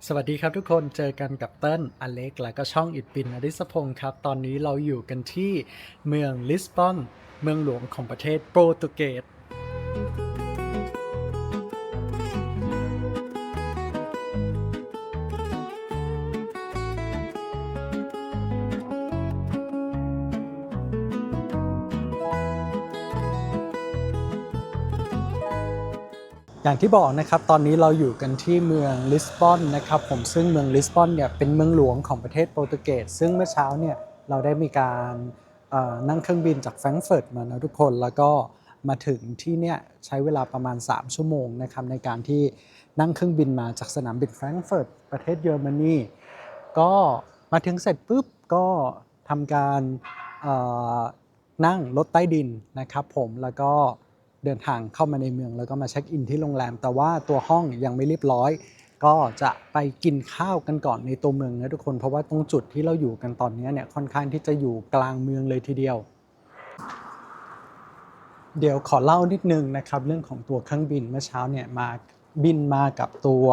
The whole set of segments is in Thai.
สวัสดีครับทุกคนเจอกันกับเติ้ลอเล็กและก็ช่องอิดปินอดิศพงศ์ครับตอนนี้เราอยู่กันที่เมืองลิสบอนเมืองหลวงของประเทศโปรตุเกสอย่างที่บอกนะครับตอนนี้เราอยู่กันที่เมืองลิสบอนนะครับผมซึ่งเมืองลิสบอนเนี่ยเป็นเมืองหลวงของประเทศโปรตุเกสซึ่งเมื่อเช้าเนี่ยเราได้มีการนั่งเครื่องบินจากแฟรงก์เฟิร์ตมานะทุกคนแล้วก็มาถึงที่เนี่ยใช้เวลาประมาณ3ชั่วโมงนะครับในการที่นั่งเครื่องบินมาจากสนามบินแฟรงก์เฟิร์ตประเทศเยอรมนีก็มาถึงเสร็จปุ๊บก็ทำการนั่งรถใต้ดินนะครับผมแล้วก็เดินทางเข้ามาในเมืองแล้วก็มาเช็คอินที่โรงแรมแต่ว่าตัวห้องยังไม่เรียบร้อยก็จะไปกินข้าวกันก่อนในตัวเมืองนะทุกคนเพราะว่าตรงจุดที่เราอยู่กันตอนนี้เนี่ยค่อนข้างที่จะอยู่กลางเมืองเลยทีเดียวเดี๋ยวขอเล่านิดนึงนะครับเรื่องของตัวเครื่องบินเมื่อเช้าเนี่ยบินมากับตัว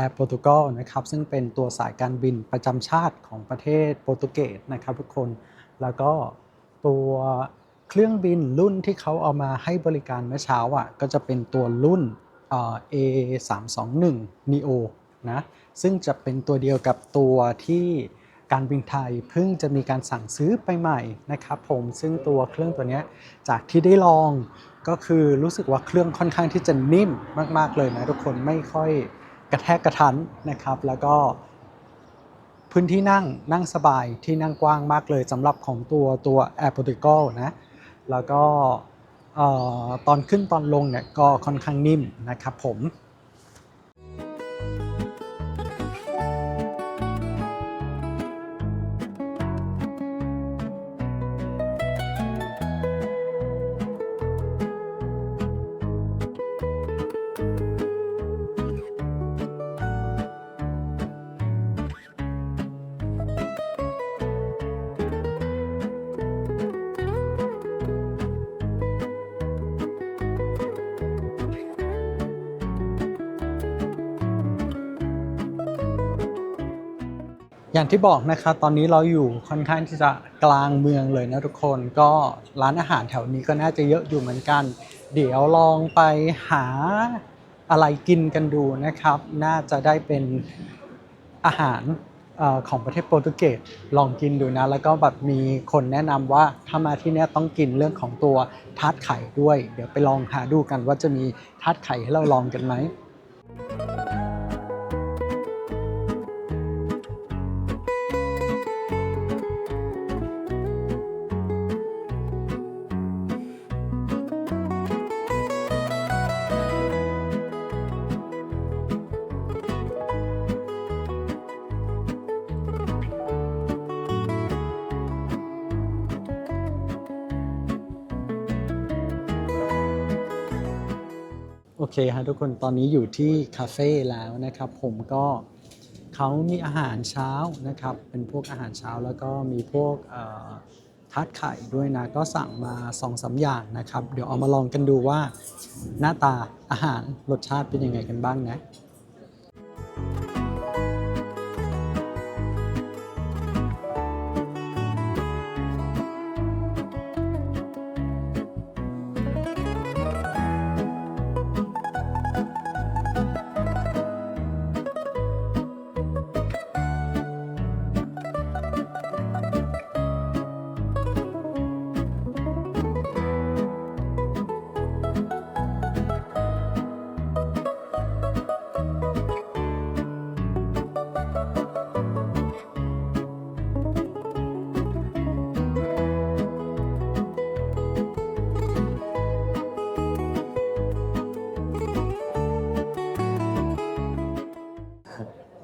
Air Portugal นะครับซึ่งเป็นตัวสายการบินประจำชาติของประเทศโปรตุเกสนะครับทุกคนแล้วก็ตัวเครื่องบินรุ่นที่เขาเอามาให้บริการเมื่อเช้าอ่ะก็จะเป็นตัวรุ่นA321 neo นะซึ่งจะเป็นตัวเดียวกับตัวที่การบินไทยเพิ่งจะมีการสั่งซื้อไปใหม่นะครับผมซึ่งตัวเครื่องตัวนี้จากที่ได้ลองก็คือรู้สึกว่าเครื่องค่อนข้างที่จะนิ่มมากๆเลยนะทุกคนไม่ค่อยกระแทกกระทันนะครับแล้วก็พื้นที่นั่งสบายที่นั่งกว้างมากเลยสำหรับของตัว Air Portugal นะแล้วก็ตอนขึ้นตอนลงเนี่ยก็ค่อนข้างนิ่มนะครับผม อย่างที่บอกนะครับตอนนี้เราอยู่ค่อนข้างที่จะกลางเมืองเลยนะทุกคนก็ร้านอาหารแถวนี้ก็น่าจะเยอะอยู่เหมือนกันเดี๋ยวลองไปหาอะไรกินกันดูนะครับน่าจะได้เป็นอาหารของประเทศโปรตุเกสลองกินดูนะแล้วก็แบบมีคนแนะนำว่าถ้ามาที่นี่ต้องกินเรื่องของตัวทาร์ตไข่ด้วยเดี๋ยวไปลองหาดูกันว่าจะมีทาร์ตไข่ให้เราลองกันไหม โอเคฮะทุกคนตอนนี้อยู่ที่คาเฟ่แล้วนะครับผมก็เขามีอาหารเช้านะครับเป็นพวกอาหารเช้าแล้วก็มีพวกทาร์ตไข่ด้วยนะก็สั่งมา2-3อย่างนะครับเดี๋ยวเอามาลองกันดูว่าหน้าตาอาหารรสชาติเป็นยังไงกันบ้างนะ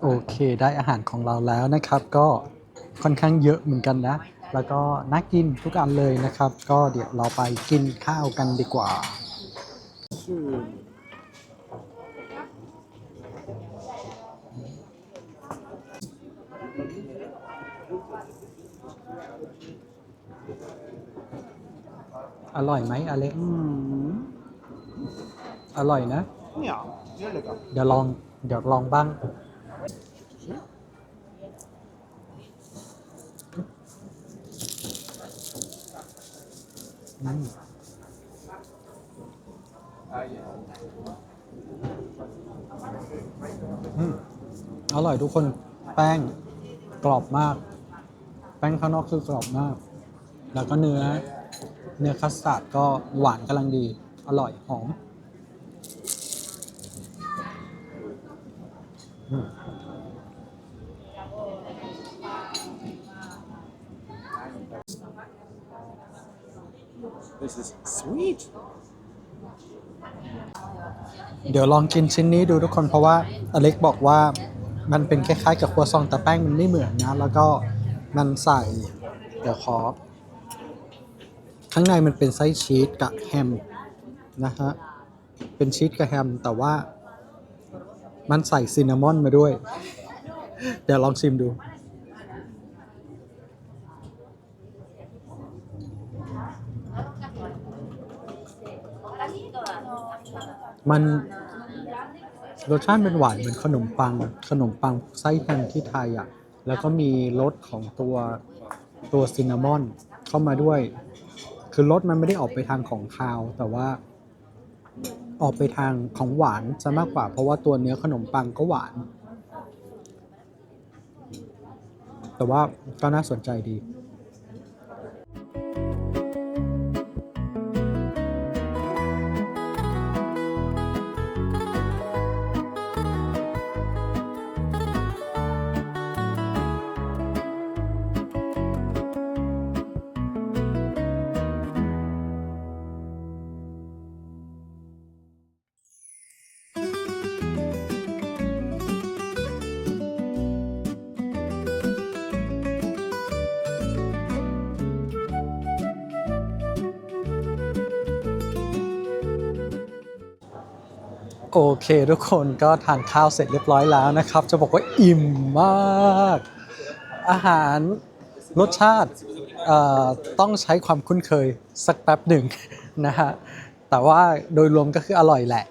โอเคได้อาหารของเราแล้วนะครับก็ค่อนข้างเยอะเหมือนกันนะแล้วก็น่ากินทุกอันเลยนะครับก็เดี๋ยวเราไปกินข้าวกันดีกว่าอร่อยไหมอเล็กอร่อยนะJa, heerlijk. เดี๋ยวลองบ้าง อืมอืมอร่อยทุกคนแป้งกรอบมาก แป้งข้างนอกคือกรอบมาก แล้วก็เนื้อคัสตาร์ดก็หวานกำลังดี อร่อยหอมอืม This is sweet. เดี๋ยวลองกินชิ้นนี้ดูทุกคนเพราะว่าอเล็กบอกว่ามันเป็นคล้ายๆกับครัวซองแต่แป้งมันไม่เหมือนนะ แล้วก็มันใส่เดี๋ยวขอข้างในมันเป็นไส้ชีสกับแฮมนะฮะเป็นชีสกับแฮมแต่ว่ามันใส่ซินนามอนมาด้วย เดี๋ยวลองชิมดู มันรสชาติเป็นหวานเหมือนขนมปังไส้แฮมที่ไทยอ่ะแล้วก็มีรสของตัวซินนามอนเข้ามาด้วย คือรสมันไม่ได้ออกไปทางของคาว แต่ว่าออกไปทางของหวานซะมากกว่าเพราะว่าตัวเนื้อขนมปังก็หวาน แต่ว่าก็น่าสนใจดี โอเคทุกคนก็ทานข้าวเสร็จเรียบร้อยแล้วนะครับ จะบอกว่าอิ่มมาก อาหารรสชาติต้องใช้ความคุ้นเคยสักแป๊บหนึ่งนะฮะแต่ว่าโดยรวมก็คืออร่อยแหละ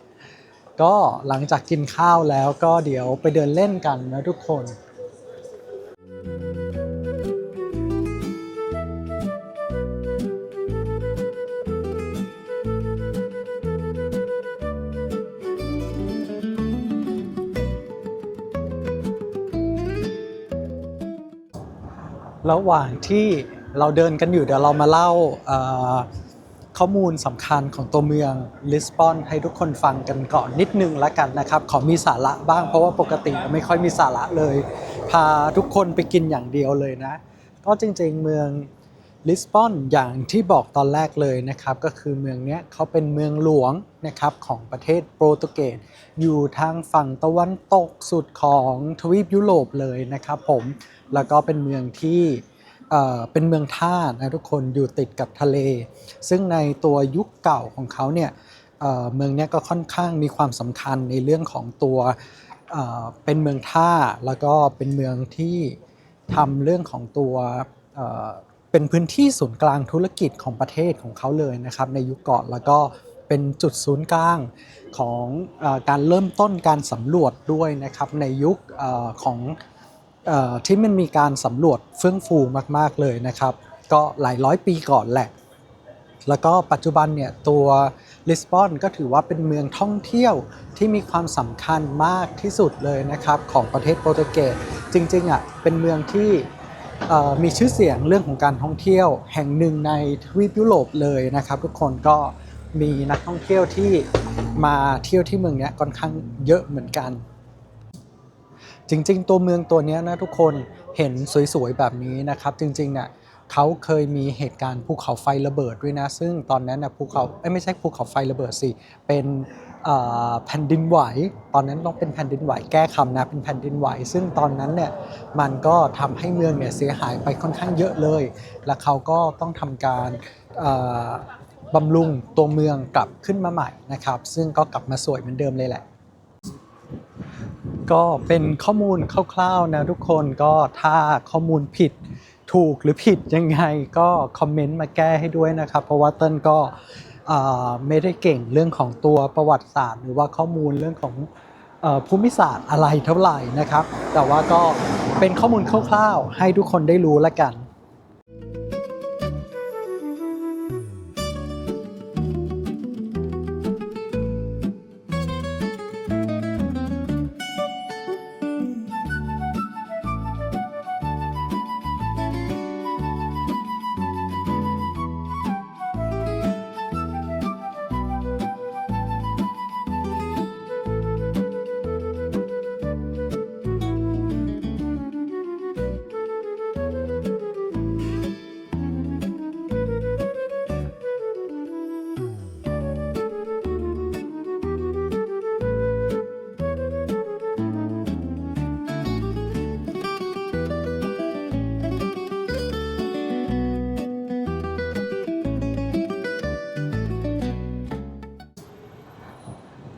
ก็หลังจากกินข้าวแล้วก็เดี๋ยวไปเดินเล่นกันนะทุกคน ระหว่างที่เราเดินกันอยู่เดี๋ยวเรามาเล่าข้อมูลสำคัญของตัวเมืองลิสบอนให้ทุกคนฟังกันก่อนนิดนึงแล้วกันนะครับขอมีสาระบ้างเพราะว่าปกติไม่ค่อยมีสาระเลยพาทุกคนไปกินอย่างเดียวเลยนะก็จริงๆเมืองลิสบอนอย่างที่บอกตอนแรกเลยนะครับก็คือเมืองนี้เขาเป็นเมืองหลวงนะครับของประเทศโปรตุเกสอยู่ทางฝั่งตะวันตกสุดของทวีปยุโรปเลยนะครับผมแล้วก็เป็นเมืองที่เป็นเมืองท่านะทุกคนอยู่ติดกับทะเลซึ่งในตัวยุคเก่าของเขาเนี่ยเมืองนี้ก็ค่อนข้างมีความสำคัญในเรื่องของตัวเป็นเมืองท่าแล้วก็เป็นเมืองที่ทำเรื่องของตัวเป็นพื้นที่ศูนย์กลางธุรกิจของประเทศของเขาเลยนะครับในยุคก่อนแล้วก็เป็นจุดศูนย์กลางของการเริ่มต้นการสำรวจด้วยนะครับในยุคของที่มันมีการสำรวจเฟื่องฟูมากๆเลยนะครับก็หลายร้อยปีก่อนแหละแล้วก็ปัจจุบันเนี่ยตัวลิสบอนก็ถือว่าเป็นเมืองท่องเที่ยวที่มีความสำคัญมากที่สุดเลยนะครับของประเทศโปรตุเกสจริงๆอ่ะเป็นเมืองที่มีชื่อเสียงเรื่องของการท่องเที่ยวแห่งหนึ่งในทวีปยุโรปเลยนะครับทุกคนก็มีนักท่องเที่ยวที่มาเที่ยวที่เมืองนี้ค่อนข้างเยอะเหมือนกันจริงๆตัวเมืองตัวนี้นะทุกคนเห็นสวยๆแบบนี้นะครับจริงๆเนี่ยเขาเคยมีเหตุการณ์ภูเขาไฟระเบิดด้วยนะซึ่งตอนนั้นนะภูเขาไม่ใช่ภูเขาไฟระเบิดสิเป็นแผ่นดินไหวตอนนั้นต้องเป็นแผ่นดินไหวแก้คำนะเป็นแผ่นดินไหวซึ่งตอนนั้นเนี่ยมันก็ทำให้เมืองเนี่ยเสียหายไปค่อนข้างเยอะเลยและเขาก็ต้องทำการบำรุงตัวเมืองกลับขึ้นมาใหม่นะครับซึ่งก็กลับมาสวยเหมือนเดิมเลยแหละก็เป็นข้อมูลคร่าวๆนะทุกคนก็ถ้าข้อมูลผิดถูกหรือผิดยังไงก็คอมเมนต์มาแก้ให้ด้วยนะครับเพราะว่าเต้นก็ไม่ได้เก่งเรื่องของตัวประวัติศาสตร์หรือว่าข้อมูลเรื่องของภูมิศาสตร์อะไรเท่าไหร่นะครับแต่ว่าก็เป็นข้อมูลคร่าวๆให้ทุกคนได้รู้ละกัน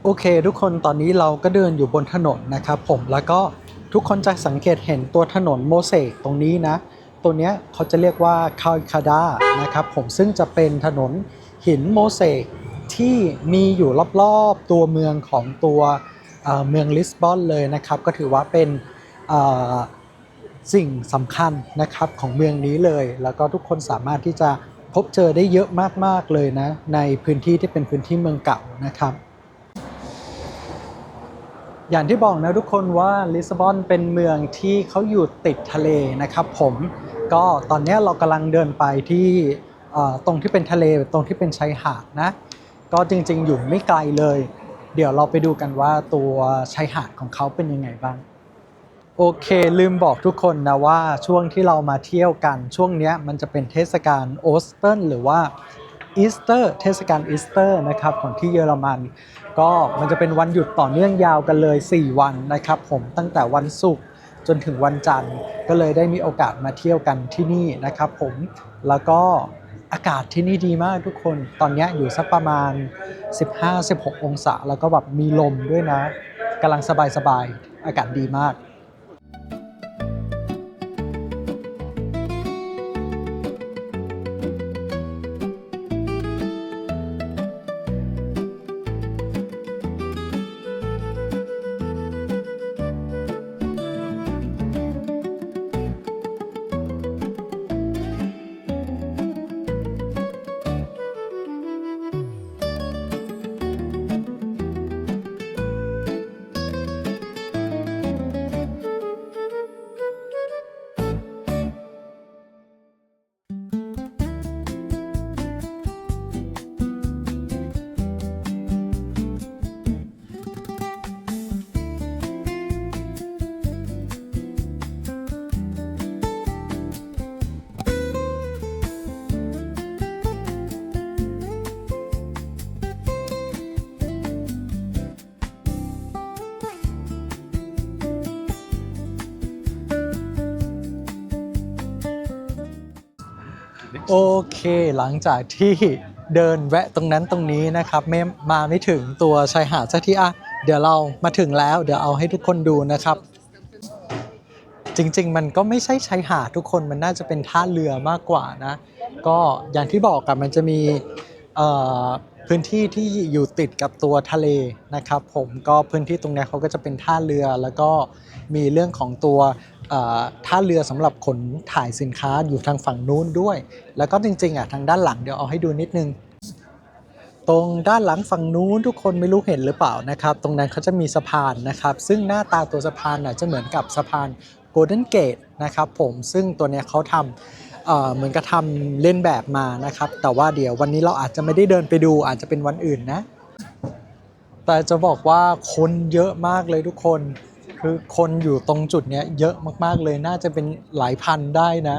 โอเคทุกคนตอนนี้เราก็เดินอยู่บนถนนนะครับผมแล้วก็ทุกคนจะสังเกตเห็นตัวถนนโมเสกตรงนี้นะตัวเนี้ยเขาจะเรียกว่าคาลคาดานะครับผมซึ่งจะเป็นถนนหินโมเสกที่มีอยู่รอบๆตัวเมืองของตัวเมืองลิสบอนเลยนะครับก็ถือว่าเป็นสิ่งสำคัญนะครับของเมืองนี้เลยแล้วก็ทุกคนสามารถที่จะพบเจอได้เยอะมากๆเลยนะในพื้นที่ที่เป็นพื้นที่เมืองเก่านะครับ อย่างที่บอกนะทุกคนว่าลิสบอนเป็นเมืองที่เขาอยู่ติดทะเลนะครับผมก็ตอนนี้เรากำลังเดินไปที่ตรงที่เป็นทะเลตรงที่เป็นชายหาดนะก็จริงๆอยู่ไม่ไกลเลยเดี๋ยวเราไปดูกันว่าตัวชายหาดของเขาเป็นยังไงบ้างโอเคลืมบอกทุกคนนะว่าช่วงที่เรามาเที่ยวกันช่วงนี้มันจะเป็นเทศกาลโอสเติร์นหรือว่าอีสเตอร์เทศกาลอีสเตอร์นะครับของที่เยอรมันก็มันจะเป็นวันหยุดต่อเนื่องยาวกันเลย4วันนะครับผมตั้งแต่วันศุกร์จนถึงวันจันทร์ก็เลยได้มีโอกาสมาเที่ยวกันที่นี่นะครับผมแล้วก็อากาศที่นี่ดีมากทุกคนตอนนี้อยู่สักประมาณ15-16 องศาแล้วก็แบบมีลมด้วยนะกำลังสบายๆอากาศดีมาก โอเคหลังจากที่เดินแวะตรงนั้นตรงนี้นะครับไม่ถึงตัวชายหาดสักทีอ่ะเดี๋ยวเรามาถึงแล้วเดี๋ยวเอาให้ทุกคนดูนะครับจริงๆมันก็ไม่ใช่ชายหาดทุกคนมันน่าจะเป็นท่าเรือมากกว่านะก็อย่างที่บอกกันมันจะมีเอ่อพื้นที่ที่อยู่ติดกับตัวทะเลนะครับผมก็พื้นที่ตรงนี้เขาก็จะเป็นท่าเรือแล้วก็มีเรื่องของตัวท่าเรือสำหรับขนถ่ายสินค้าอยู่ทางฝั่งนู้นด้วยแล้วก็จริงๆอ่ะทางด้านหลังเดี๋ยวเอาให้ดูนิดนึงตรงด้านหลังฝั่งนู้นทุกคนไม่รู้เห็นหรือเปล่านะครับตรงนั้นเขาจะมีสะพานนะครับซึ่งหน้าตาตัวสะพานน่ะจะเหมือนกับสะพาน Golden Gate นะครับผมซึ่งตัวเนี้ยเขาทำเหมือนกับทำเล่นแบบมานะครับแต่ว่าเดี๋ยววันนี้เราอาจจะไม่ได้เดินไปดูอาจจะเป็นวันอื่นนะแต่จะบอกว่าคนเยอะมากเลยทุกคนคือคนอยู่ตรงจุดเนี้ยเยอะมากๆเลยน่าจะเป็นหลายพันได้นะ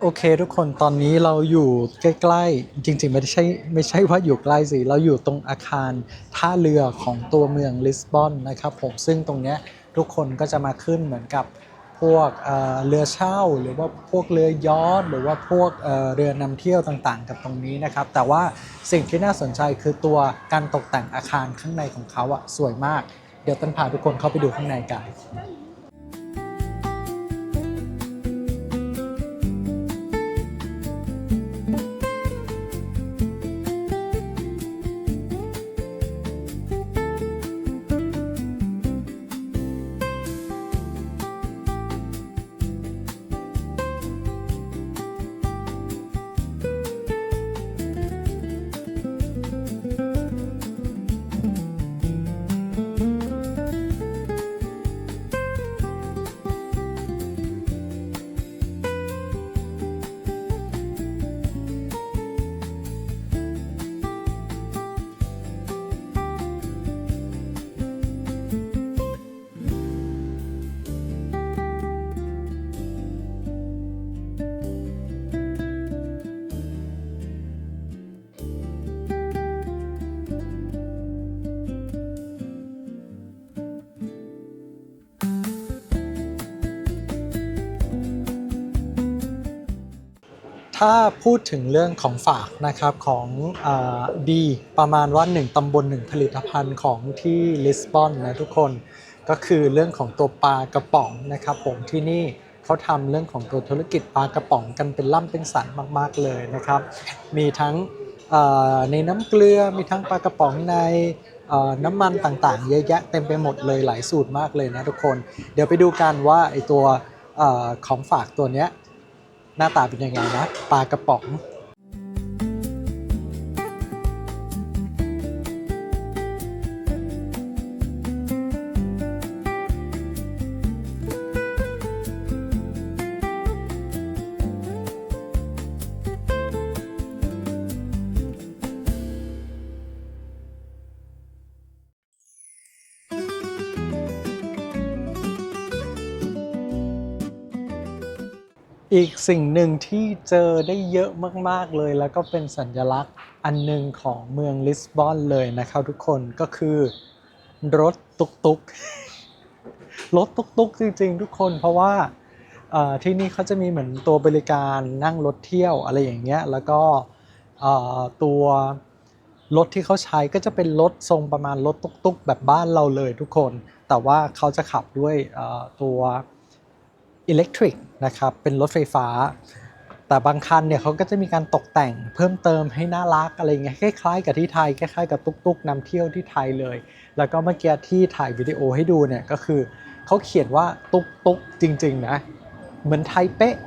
โอเคทุกคนตอนนี้เราอยู่ใกล้ๆจริงๆไม่ใช่ว่าอยู่ใกล้สิเราอยู่ตรงอาคารท่าเรือของตัวเมืองลิสบอนนะครับผมซึ่งตรงเนี้ยทุกคนก็จะมาขึ้นเหมือนกับพวกเรือเช่าหรือว่าพวกเรือยอชท์หรือว่าพวกเรือนำเที่ยวต่างๆกับตรงนี้นะครับแต่ว่าสิ่งที่น่าสนใจคือตัวการตกแต่งอาคารข้างในของเขาอะสวยมากเดี๋ยวต้นพาทุกคนเข้าไปดูข้างในกัน โ ถ้าพูดถึงเรื่องของฝากนะครับของดีประมาณว่า1ตำบล1ผลิตภัณฑ์ของที่ลิสบอนนะทุกคนก็คือเรื่องของตัวปลากระป๋องนะครับผมที่นี่เขาทำเรื่องของตัวธุรกิจปลากระป๋องกันเป็นล่ำเป็นสันมากๆเลยนะครับมีทั้งในน้ำเกลือมีทั้งปลากระป๋องในน้ำมันต่างๆเยอะแยะเต็มไปหมดเลยหลายสูตรมากเลยนะทุกคนเดี๋ยวไปดูกันว่าไอตัวของฝากตัวเนี้ยหน้าตาเป็นยังไงนะปลากระป๋องอีกสิ่งหนึ่งที่เจอได้เยอะมากๆเลยแล้วก็เป็นสัญลักษณ์อันหนึ่งของเมืองลิสบอนเลยนะครับทุกคนก็คือรถตุกๆรถตุกๆจริงๆทุกคนเพราะว่าที่นี่เขาจะมีเหมือนตัวบริการนั่งรถเที่ยวอะไรอย่างเงี้ยแล้วก็ตัวรถที่เขาใช้ก็จะเป็นรถทรงประมาณรถตุกๆแบบบ้านเราเลยทุกคนแต่ว่าเขาจะขับด้วยตัวอิเล็กทริกนะครับเป็นรถไฟฟ้าแต่บางคันเนี่ยเขาก็จะมีการตกแต่งเพิ่มเติมให้น่ารักอะไรเงี้ยคล้ายๆกับที่ไทยคล้ายๆกับตุ๊กๆนำเที่ยวที่ไทยเลยแล้วก็เมื่อกี้ที่ถ่ายวิดีโอให้ดูเนี่ยก็คือเขาเขียนว่าตุ๊กๆจริงๆนะเหมือนไทยเป๊ะ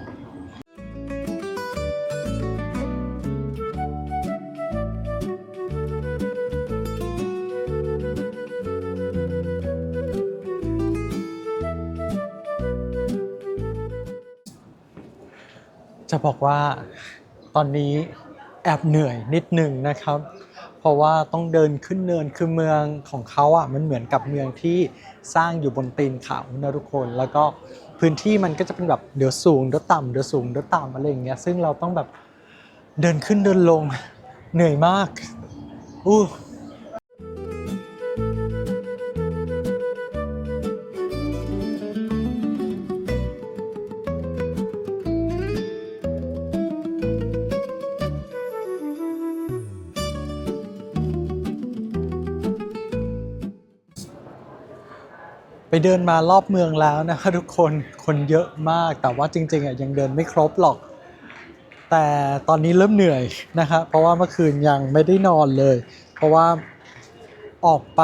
จะบอกว่าตอนนี้แอบเหนื่อยนิดหนึ่งนะครับเพราะว่าต้องเดินขึ้นเนินคือเมืองของเขาอ่ะมันเหมือนกับเมืองที่สร้างอยู่บนตีนเขานะทุกคนแล้วก็พื้นที่มันก็จะเป็นแบบเดี๋ยวสูงเดี๋ยวต่ำเดี๋ยวสูงเดี๋ยวต่ำอะไรอย่างเงี้ยซึ่งเราต้องแบบเดินขึ้นเดินลงเหนื่อยมากอู้ ไปเดินมารอบเมืองแล้วนะคะทุกคนคนเยอะมากแต่ว่าจริงๆอ่ะยังเดินไม่ครบหรอกแต่ตอนนี้เริ่มเหนื่อยนะครับเพราะว่าเมื่อคืนยังไม่ได้นอนเลยเพราะว่าออกไป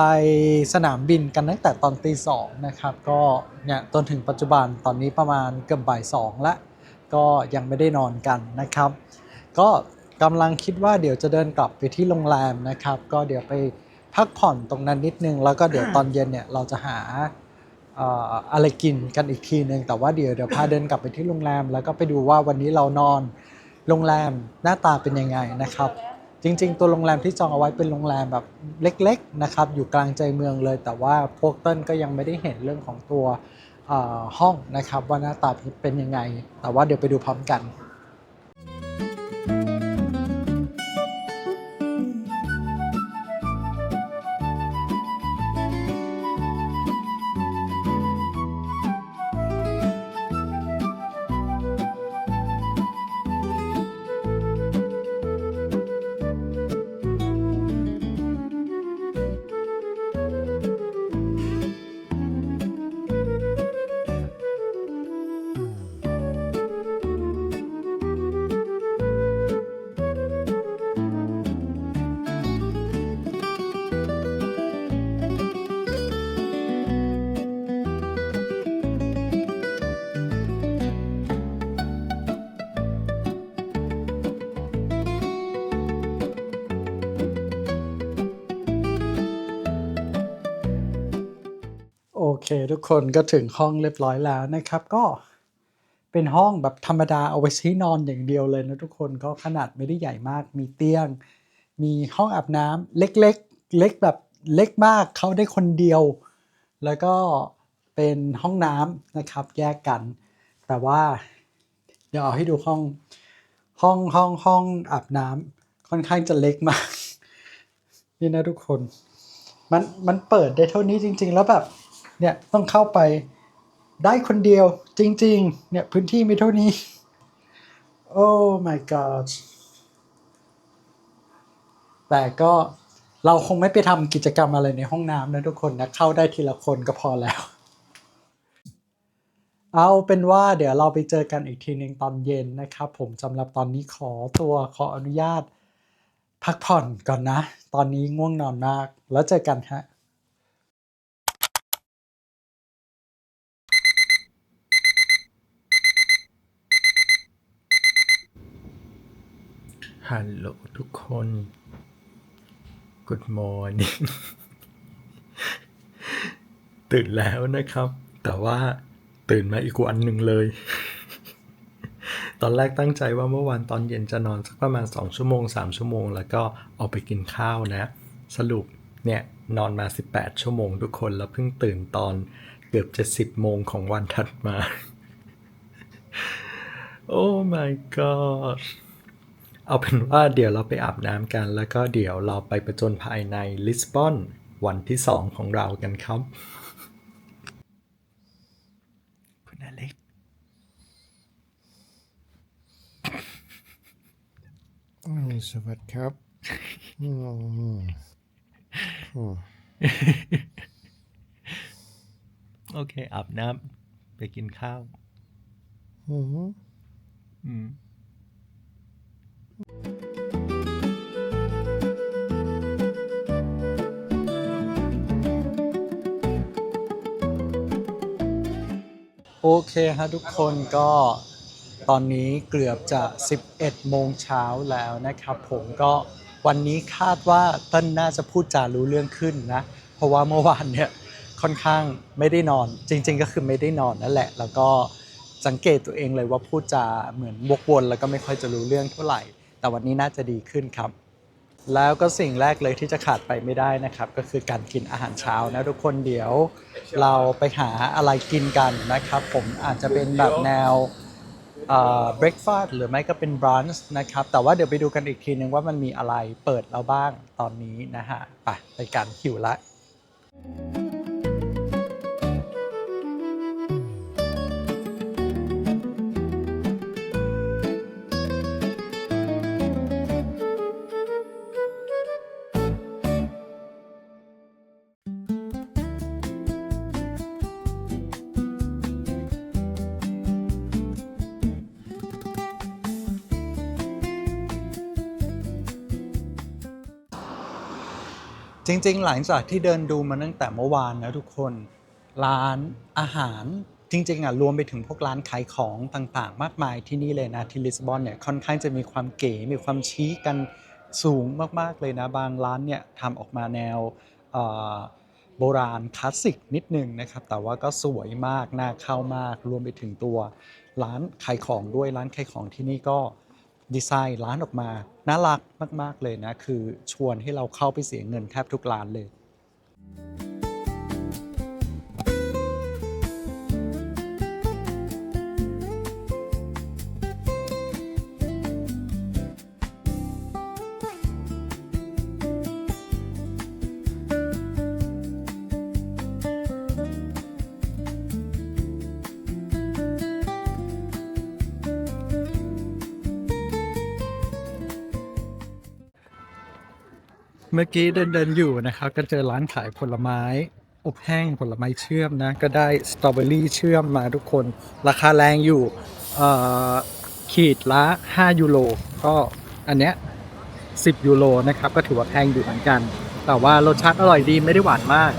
สนามบินกันตั้งแต่ตอนตีสองนะครับก็เนี่ยจนถึงปัจจุบันตอนนี้ประมาณเกือบบ่ายสองละก็ยังไม่ได้นอนกันนะครับก็กำลังคิดว่าเดี๋ยวจะเดินกลับไปที่โรงแรมนะครับก็เดี๋ยวไปพักผ่อนตรงนั้นนิดนึงแล้วก็เดี๋ยวตอนเย็นเนี่ยเราจะหาอะไรกินกันอีกทีนึงแต่ว่าเดี๋ยวพาเดินกลับไปที่โรงแรมแล้วก็ไปดูว่าวันนี้เรานอนโรงแรมหน้าตาเป็นยังไงนะครับจริงๆตัวโรงแรมที่จองเอาไว้เป็นโรงแรมแบบเล็กๆนะครับอยู่กลางใจเมืองเลยแต่ว่าพวกเต้นก็ยังไม่ได้เห็นเรื่องของตัวห้องนะครับว่าหน้าตาเป็นยังไงแต่ว่าเดี๋ยวไปดูพร้อมกัน โอเคทุกคนก็ถึงห้องเรียบร้อยแล้วนะครับก็เป็นห้องแบบธรรมดาเอาไว้ใช้นอนอย่างเดียวเลยนะทุกคนก็ขนาดไม่ได้ใหญ่มากมีเตียงมีห้องอาบน้ำเล็กๆเล็กแบบเล็กมากเข้าได้คนเดียวแล้วก็เป็นห้องน้ำนะครับแยกกันแต่ว่าเดี๋ยวเอาให้ดูห้องอาบน้ำค่อนข้างจะเล็กมากนี่นะทุกคนมันเปิดได้เท่านี้จริงๆแล้วแบบเนี่ยต้องเข้าไปได้คนเดียวจริงๆเนี่ยพื้นที่มีเท่านี้ Oh my god แต่ก็เราคงไม่ไปทำกิจกรรมอะไรในห้องน้ำนะทุกคนนะเข้าได้ทีละคนก็พอแล้ว เอาเป็นว่าเดี๋ยวเราไปเจอกันอีกทีหนึ่งตอนเย็นนะครับผมสำหรับตอนนี้ขออนุญาตพักผ่อนก่อนนะ ตอนนี้ง่วงนอนมาก แล้วเจอกันฮะ ฮัลโหลทุกคน Good morning ตื่นแล้วนะครับ แต่ว่าตื่นมาอีกวันหนึ่งเลย ตอนแรกตั้งใจว่าเมื่อวานตอนเย็นจะนอนสักประมาณ2ชั่วโมง3ชั่วโมงแล้วก็ออกไปกินข้าวนะ สรุปเนี่ยนอนมา18ชั่วโมงทุกคนแล้วเพิ่งตื่นตอนเกือบจะ10โมงของวันถัดมา โอ้ my god เอาเป็นว่าเดี๋ยวเราไปอาบน้ำกันแล้วก็เดี๋ยวเราไปประจนภายในลิสบอนวันที่2ของเรากันครับคุณอเล็ก สวัสดีครับอืมอืม โอเคอาบน้ำไปกินข้าว อืม อืม โอเคฮะทุกคนก็ตอนนี้เกือบจะ11โมงเช้าแล้วนะครับผมก็วันนี้คาดว่าเต้นน่าจะพูดจารู้เรื่องขึ้นนะ เพราะว่าเมื่อวานเนี่ยค่อนข้างไม่ได้นอนจริงๆก็คือไม่ได้นอนนั่นแหละ แล้วก็สังเกตตัวเองเลยว่าพูดจาเหมือนวกวนแล้วก็ไม่ค่อยจะรู้เรื่องเท่าไหร่ แต่วันนี้น่าจะดีขึ้นครับ แล้วก็สิ่งแรกเลยที่จะขาดไปไม่ได้นะครับก็คือการกินอาหารเช้านะทุกคนเดี๋ยวเราไปหาอะไรกินกันนะครับผมอาจจะเป็นแบบแนวbreakfast หรือไม่ก็เป็น brunch นะครับแต่ว่าเดี๋ยวไปดูกันอีกทีนึงว่ามันมีอะไรเปิดแล้วบ้างตอนนี้นะฮะไปกันหิวละ จริงๆ หลังจากที่เดินดูมาตั้งแต่เมื่อวานนะทุกคนร้านอาหารจริงๆรวมไปถึงพวกร้านขายของต่างๆ มากมายที่นี่เลยนะที่ลิสบอนเนี่ยค่อนข้างจะมีความเก๋มีความชี้กันสูงมากๆเลยนะบางร้านเนี่ยทำออกมาแนวเอ่อโบราณคลาสสิกนิดนึงนะครับแต่ว่าก็สวยมากน่าเข้ามากรวมไปถึงตัวร้านขายของด้วยร้านขายของที่นี่ก็ดีไซน์ร้านออกมาน่ารักมากๆเลยนะคือชวนให้เราเข้าไปเสียเงินแทบทุกร้านเลย เมื่อกี้เดินอยู่นะครับก็เจอร้านขายผลไม้อบแห้งผลไม้เชื่อมนะก็ได้สตรอเบอรี่เชื่อมมาทุกคนราคาแรงอยู่เอ่อขีดละ5ยูโรก็อันเนี้ย10ยูโรนะครับก็ถือว่าแพงอยู่เหมือนกันแต่ว่ารสชาติอร่อยดีไม่ได้หวานมาก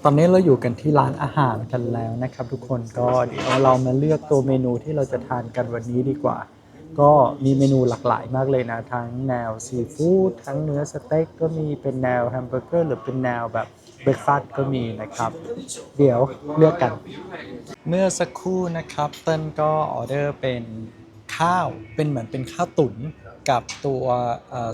ตอนนี้เราอยู่กันที่ร้านอาหารกันแล้วนะครับทุกคนก็เดี๋ยวเรามาเลือกตัวเมนูที่เราจะทานกันวันนี้ดีกว่า ก็มีเมนูหลากหลายมากเลยนะทั้งแนวซีฟู้ดทั้งเนื้อสเต็กก็มีเป็นแนวแฮมเบอร์เกอร์หรือเป็นแนวแบบเบรคฟาสต์ก็มีนะครับ เดี๋ยวเลือกกัน เมื่อสักครู่นะครับเติ้ลก็ออเดอร์เป็นข้าวเป็นเหมือนเป็นข้าวตุ๋น กับตัว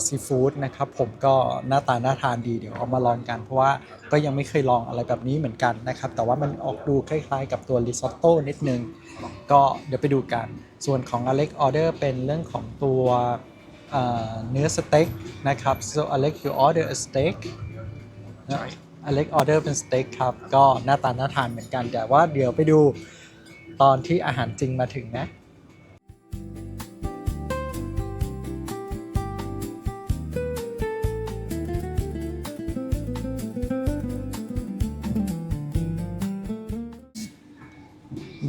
ซีฟู้ดนะครับผมก็หน้าตาน่าทานดีเดี๋ยวเอามาลองกันเพราะว่าก็ยังไม่เคยลองอะไรแบบนี้เหมือนกันนะครับแต่ว่ามันออกดูคล้ายๆกับตัวริซอตโต้นิดนึงก็เดี๋ยวไปดูกันส่วนของอเล็กออเดอร์เป็นเรื่องของตัวเนื้อสเต็กนะครับ so Alex you order a steak อเล็กออเดอร์เป็นสเต็กครับก็หน้าตาน่าทานเหมือนกันแต่ว่าเดี๋ยวไปดูตอนที่อาหารจริงมาถึงนะ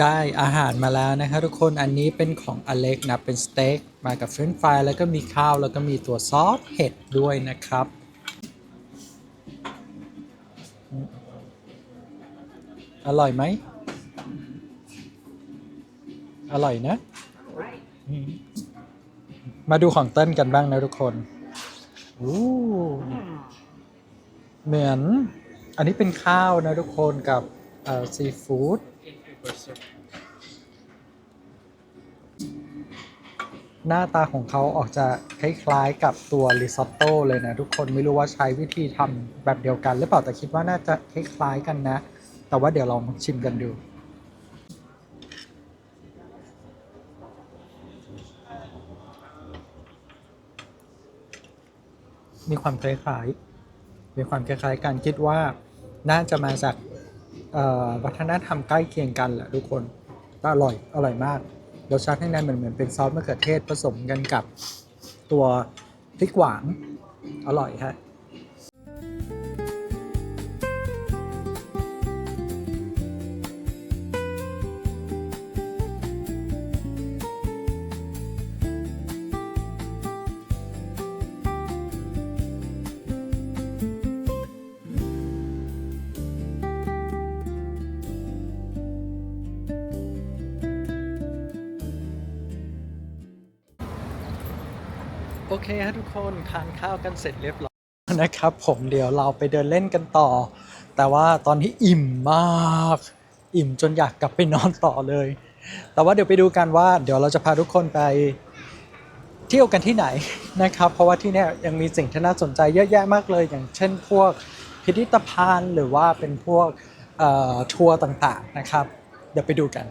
ได้อาหารมาแล้วนะครับทุกคนอันนี้เป็นของอเล็กนะเป็นสเต็กมากับเฟรนช์ฟรายแล้วก็มีข้าวแล้วก็มีตัวซอสเห็ดด้วยนะครับอร่อยไหมอร่อยนะมาดูของเต้นกันบ้างนะทุกคนเหมือนอันนี้เป็นข้าวนะทุกคนกับซีฟู้ดหน้าตาของเขาออกจะคล้ายๆกับตัวริซอตโต้เลยนะทุกคนไม่รู้ว่าใช้วิธีทำแบบเดียวกันหรือเปล่าแต่คิดว่าน่าจะคล้ายๆกันนะแต่ว่าเดี๋ยวลองชิมกันดูมีความคล้ายๆกันคิดว่าน่าจะมาจากวัฒนธรรมใกล้เคียงกันแหละทุกคนก็อร่อยมากรสชาติข้างในเหมือนเป็นซอสมะเขือเทศผสมกันกับตัวพริกหวานอร่อยฮะโอเคฮะทุกคนทานข้าวกันเสร็จเรียบร้อยนะครับผมเดี๋ยวเราไปเดินเล่นกันต่อแต่ว่าตอนนี้อิ่มมากอิ่มจนอยากกลับไปนอนต่อเลยแต่ว่าเดี๋ยวไปดูกันว่าเดี๋ยวเราจะพาทุกคนไปเที่ยวกันที่ไหนนะครับเพราะว่าที่นี่ยังมีสิ่งที่น่าสนใจเยอะแยะมากเลยอย่างเช่นพวกพิพิธภัณฑ์หรือว่าเป็นพวกทัวร์ต่างๆนะครับเดี๋ยวไปดูกัน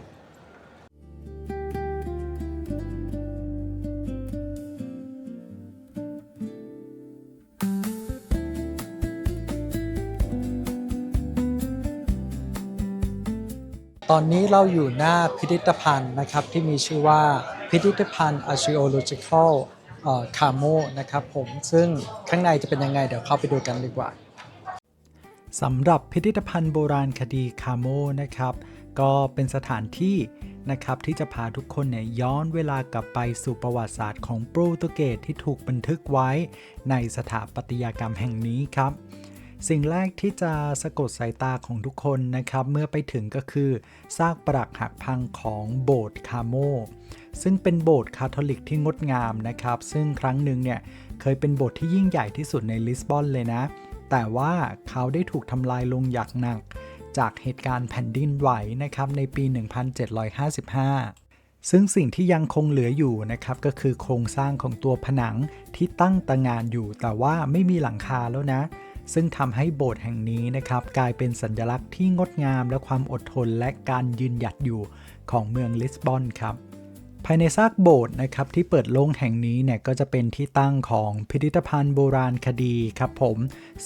ตอนนี้เราอยู่หน้าพิพิธภัณฑ์นะครับที่มีชื่อว่าพิพิธภัณฑ์ Archaeological Camo นะครับผมซึ่งข้างในจะเป็นยังไงเดี๋ยวเข้าไปดูกันดีกว่าสำหรับพิพิธภัณฑ์โบราณคดีคาโมนะครับก็เป็นสถานที่นะครับที่จะพาทุกคนเนี่ยย้อนเวลากลับไปสู่ประวัติศาสตร์ของโปรตุเกสที่ถูกบันทึกไว้ในสถาปัตยกรรมแห่งนี้ครับสิ่งแรกที่จะสะกดสายตาของทุกคนนะครับเมื่อไปถึงก็คือซากปรักหักพังของโบสถ์คาโมซึ่งเป็นโบสถ์คาทอลิกที่งดงามนะครับซึ่งครั้งหนึ่งเนี่ยเคยเป็นโบสถ์ที่ยิ่งใหญ่ที่สุดในลิสบอนเลยนะแต่ว่าเขาได้ถูกทำลายลงอย่างหนักจากเหตุการณ์แผ่นดินไหวนะครับในปี 1755 ซึ่งสิ่งที่ยังคงเหลืออยู่นะครับก็คือโครงสร้างของตัวผนังที่ตั้งตระหง่านอยู่แต่ว่าไม่มีหลังคาแล้วนะซึ่งทำให้โบสถ์แห่งนี้นะครับกลายเป็นสัญลักษณ์ที่งดงามและความอดทนและการยืนหยัดอยู่ของเมืองลิสบอนครับภายในซากโบสถ์นะครับที่เปิดโล่งแห่งนี้เนี่ยก็จะเป็นที่ตั้งของพิพิธภัณฑ์โบราณคดีครับผม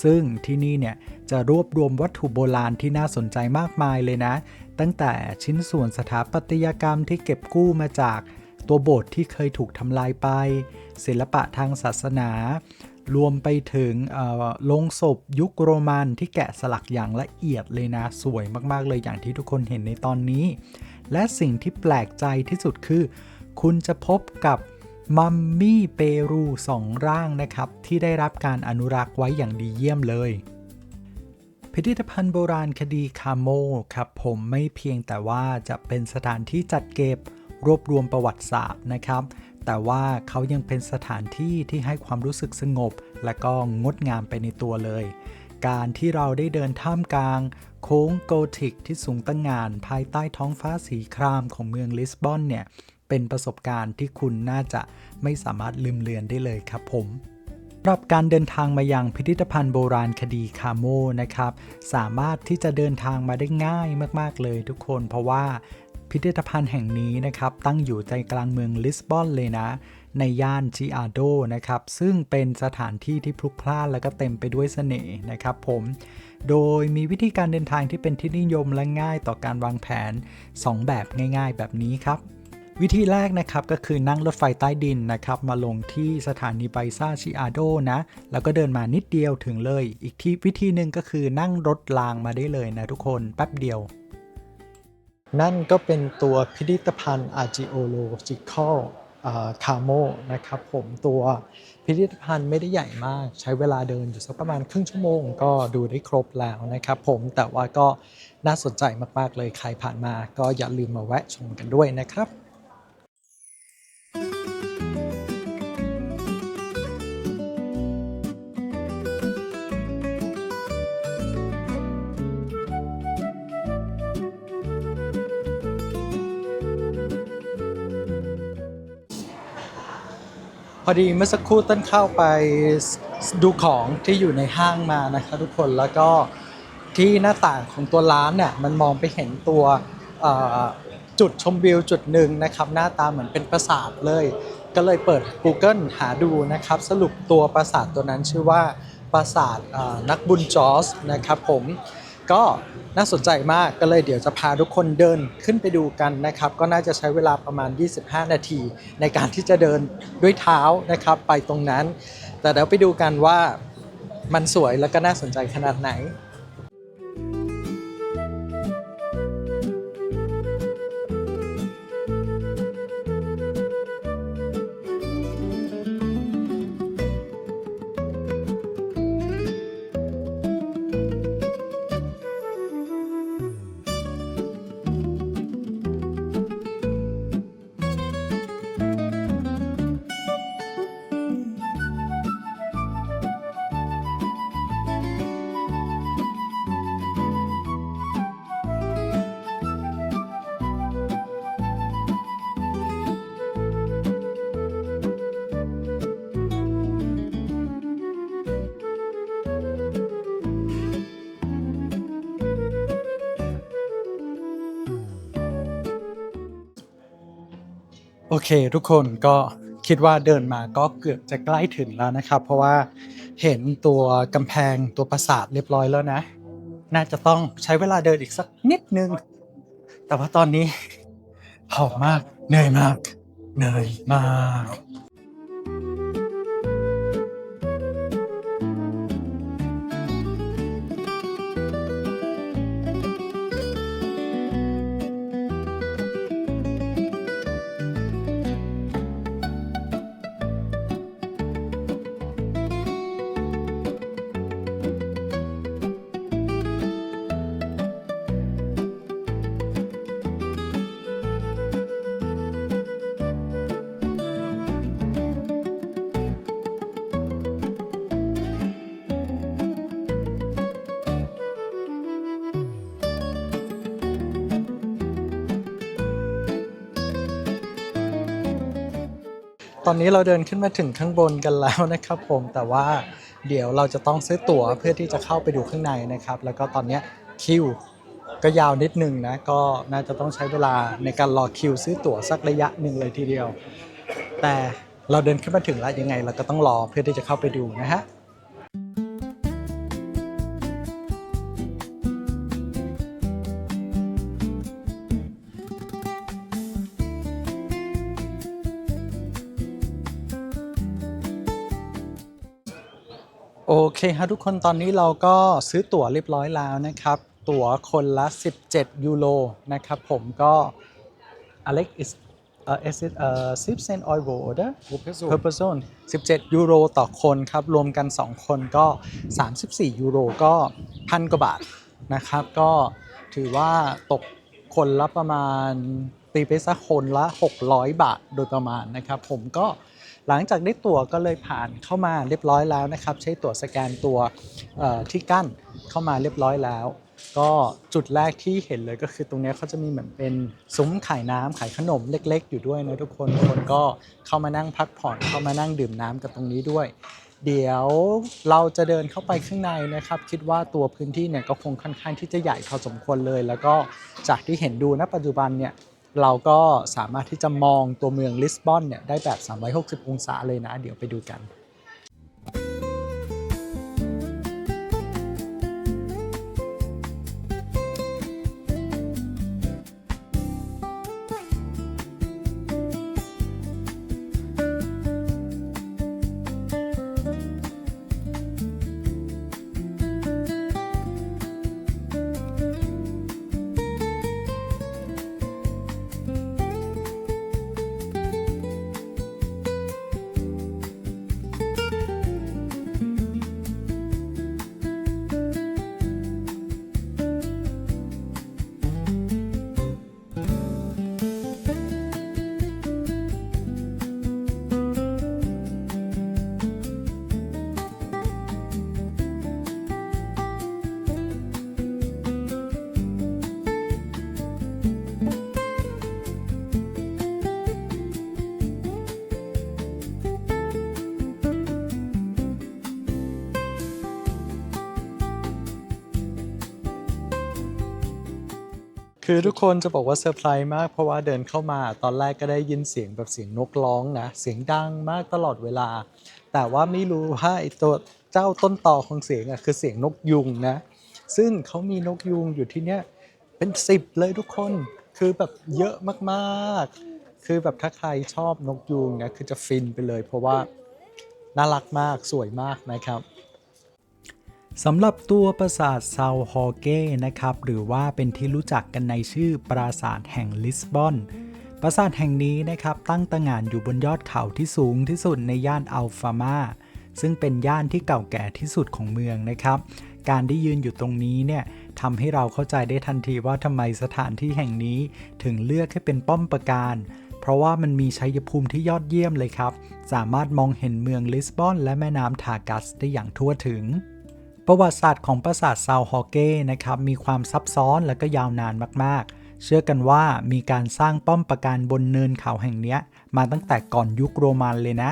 ซึ่งที่นี่เนี่ยจะรวบรวมวัตถุโบราณที่น่าสนใจมากมายเลยนะตั้งแต่ชิ้นส่วนสถาปัตยกรรมที่เก็บกู้มาจากตัวโบสถ์ที่เคยถูกทำลายไปศิลปะทางศาสนารวมไปถึงโลงศพยุคโรมันที่แกะสลักอย่างละเอียดเลยนะสวยมากๆเลยอย่างที่ทุกคนเห็นในตอนนี้และสิ่งที่แปลกใจที่สุดคือคุณจะพบกับมัมมี่เปรู2ร่างนะครับที่ได้รับการอนุรักษ์ไว้อย่างดีเยี่ยมเลยพิพิธภัณฑ์โบราณคดีคาโมครับผมไม่เพียงแต่ว่าจะเป็นสถานที่จัดเก็บรวบรวมประวัติศาสตร์นะครับแต่ว่าเขายังเป็นสถานที่ที่ให้ความรู้สึกสงบและก็งดงามไปในตัวเลยการที่เราได้เดินท่ามกลางโค้งโกธิกที่สูงตั้งงานภายใต้ท้องฟ้าสีครามของเมืองลิสบอนเนี่ยเ เป็นประสบการณ์ที่คุณน่าจะไม่สามารถลืมเลือนได้เลยครับผมสำหรับการเดินทางมายังพิพิธภัณฑ์โบราณคดีคาโมนะครับสามารถที่จะเดินทางมาได้ง่ายมากๆเลยทุกคนเพราะว่าพิพิธภัณฑ์แห่งนี้นะครับตั้งอยู่ใจกลางเมืองลิสบอนเลยนะในย่านชิอาโดนะครับซึ่งเป็นสถานที่ที่พลุกพล่านและก็เต็มไปด้วยเสน่ห์นะครับผมโดยมีวิธีการเดินทางที่เป็นที่นิยมและง่ายต่อการวางแผน2แบบง่ายๆแบบนี้ครับวิธีแรกนะครับก็คือนั่งรถไฟใต้ดินนะครับมาลงที่สถานีไบซ่าชิอาโดนะแล้วก็เดินมานิดเดียวถึงเลยอีกที่วิธีหนึ่งก็คือนั่งรถรางมาได้เลยนะทุกคนแป๊บเดียวนั่นก็เป็นตัวพิพิธภัณฑ์ Archaeological Camo นะครับผมตัวพิพิธภัณฑ์ไม่ได้ใหญ่มากใช้เวลาเดินอยู่สักประมาณครึ่งชั่วโมงก็ดูได้ครบแล้วนะครับผมแต่ว่าก็น่าสนใจมากๆเลยใครผ่านมาก็อย่าลืมมาแวะชมกันด้วยนะครับพอดีเมื่อสักครู่ต้นเข้าไปดูของที่อยู่ในห้างมานะครับทุกคนแล้วก็ที่หน้าต่างของตัวร้านเนี่ยมันมองไปเห็นตัวจุดชมวิวจุดหนึ่งนะครับหน้าตาเหมือนเป็นปราสาทเลยก็เลยเปิด Google หาดูนะครับสรุปตัวปราสาทตัวนั้นชื่อว่าปราสาทนักบุญจอร์จนะครับผมก็น่าสนใจมากก็เลยเดี๋ยวจะพาทุกคนเดินขึ้นไปดูกันนะครับก็น่าจะใช้เวลาประมาณ25นาทีในการที่จะเดินด้วยเท้านะครับไปตรงนั้นแต่เดี๋ยวไปดูกันว่ามันสวยแล้วก็น่าสนใจขนาดไหนโอเคทุกคนก็คิดว่าเดินมาก็เกือบจะใกล้ถึงแล้วนะครับเพราะว่าเห็นตัวกำแพงตัวปราสาทเรียบร้อยแล้วนะน่าจะต้องใช้เวลาเดินอีกสักนิดนึงแต่ว่าตอนนี้หอบมากเหนื่อยมากเหนื่อยมากตอนนี้เราเดินขึ้นมาถึงข้างบนกันแล้วนะครับผมแต่ว่าเดี๋ยวเราจะต้องซื้อตั๋วเพื่อที่จะเข้าไปดูข้างในนะครับแล้วก็ตอนนี้คิวก็ยาวนิดนึงนะก็น่าจะต้องใช้เวลาในการรอคิวซื้อตั๋วสักระยะหนึ่งเลยทีเดียวแต่เราเดินขึ้นมาถึงแล้วยังไงเราก็ต้องรอเพื่อที่จะเข้าไปดูนะฮะโอเคฮะทุกคนตอนนี้เราก็ซื้อตั๋วเรียบร้อยแล้วนะครับตั๋วคนละ17ยูโรนะครับผมก็ Alex is it 10 cent euro oder per person 17ยูโรต่อคนครับรวมกัน2คนก็34ยูโรก็1,000 กว่าบาทนะครับก็ถือว่าตกคนละประมาณตีไปสักคนละ600 บาทโดยประมาณนะครับผมก็หลังจากได้ตั๋วก็เลยผ่านเข้ามาเรียบร้อยแล้วนะครับใช้ตั๋วสแกนตัวที่กั้น เข้ามาเรียบร้อยแล้ว ก็จุดแรกที่เห็นเลยก็คือตรงนี้เขาจะมีเหมือนเป็นซุ้มขายน้ำขายขนมเล็กๆอยู่ด้วยนะทุกคนก็เข้ามานั่งพักผ่อนเข้ามานั่งดื่มน้ำกันตรงนี้ด้วยเดี๋ยวเราจะเดินเข้าไปข้างในนะครับคิดว่าตัวพื้นที่เนี่ยก็คงค่อนข้างที่จะใหญ่พอสมควรเลยแล้วก็จากที่เห็นดูณปัจจุบันเนี่ยเราก็สามารถที่จะมองตัวเมืองลิสบอนเนี่ยได้แบบ360องศาเลยนะเดี๋ยวไปดูกันคือทุกคนจะบอกว่าเซอร์ไพรส์มากเพราะว่าเดินเข้ามาตอนแรกก็ได้ยินเสียงแบบเสียงนกร้องนะเสียงดังมากตลอดเวลาแต่ว่าไม่รู้ว่าไอ้ตัวเจ้าต้นตอของเสียงคือเสียงนกยุงนะซึ่งเขามีนกยุงอยู่ที่เนี้ยเป็น10เลยทุกคนคือแบบเยอะมากๆคือแบบถ้าใครชอบนกยุงนะคือจะฟินไปเลยเพราะว่าน่ารักมากสวยมากนะครับสำหรับตัวปราสาทซาวฮอเก้นะครับหรือว่าเป็นที่รู้จักกันในชื่อปราสาทแห่งลิสบอนปราสาทแห่งนี้นะครับตั้งตระหง่านอยู่บนยอดเขาที่สูงที่สุดในย่านอัลฟามาซึ่งเป็นย่านที่เก่าแก่ที่สุดของเมืองนะครับการที่ยืนอยู่ตรงนี้เนี่ยทำให้เราเข้าใจได้ทันทีว่าทำไมสถานที่แห่งนี้ถึงเลือกให้เป็นป้อมปราการเพราะว่ามันมีชัยภูมิที่ยอดเยี่ยมเลยครับสามารถมองเห็นเมืองลิสบอนและแม่น้ำทากัสได้อย่างทั่วถึงประวัติศาสตร์ของปราสาทซาวฮอเก้นะครับมีความซับซ้อนและก็ยาวนานมากๆเชื่อกันว่ามีการสร้างป้อมปราการบนเนินเขาแห่งนี้มาตั้งแต่ก่อนยุคโรมันเลยนะ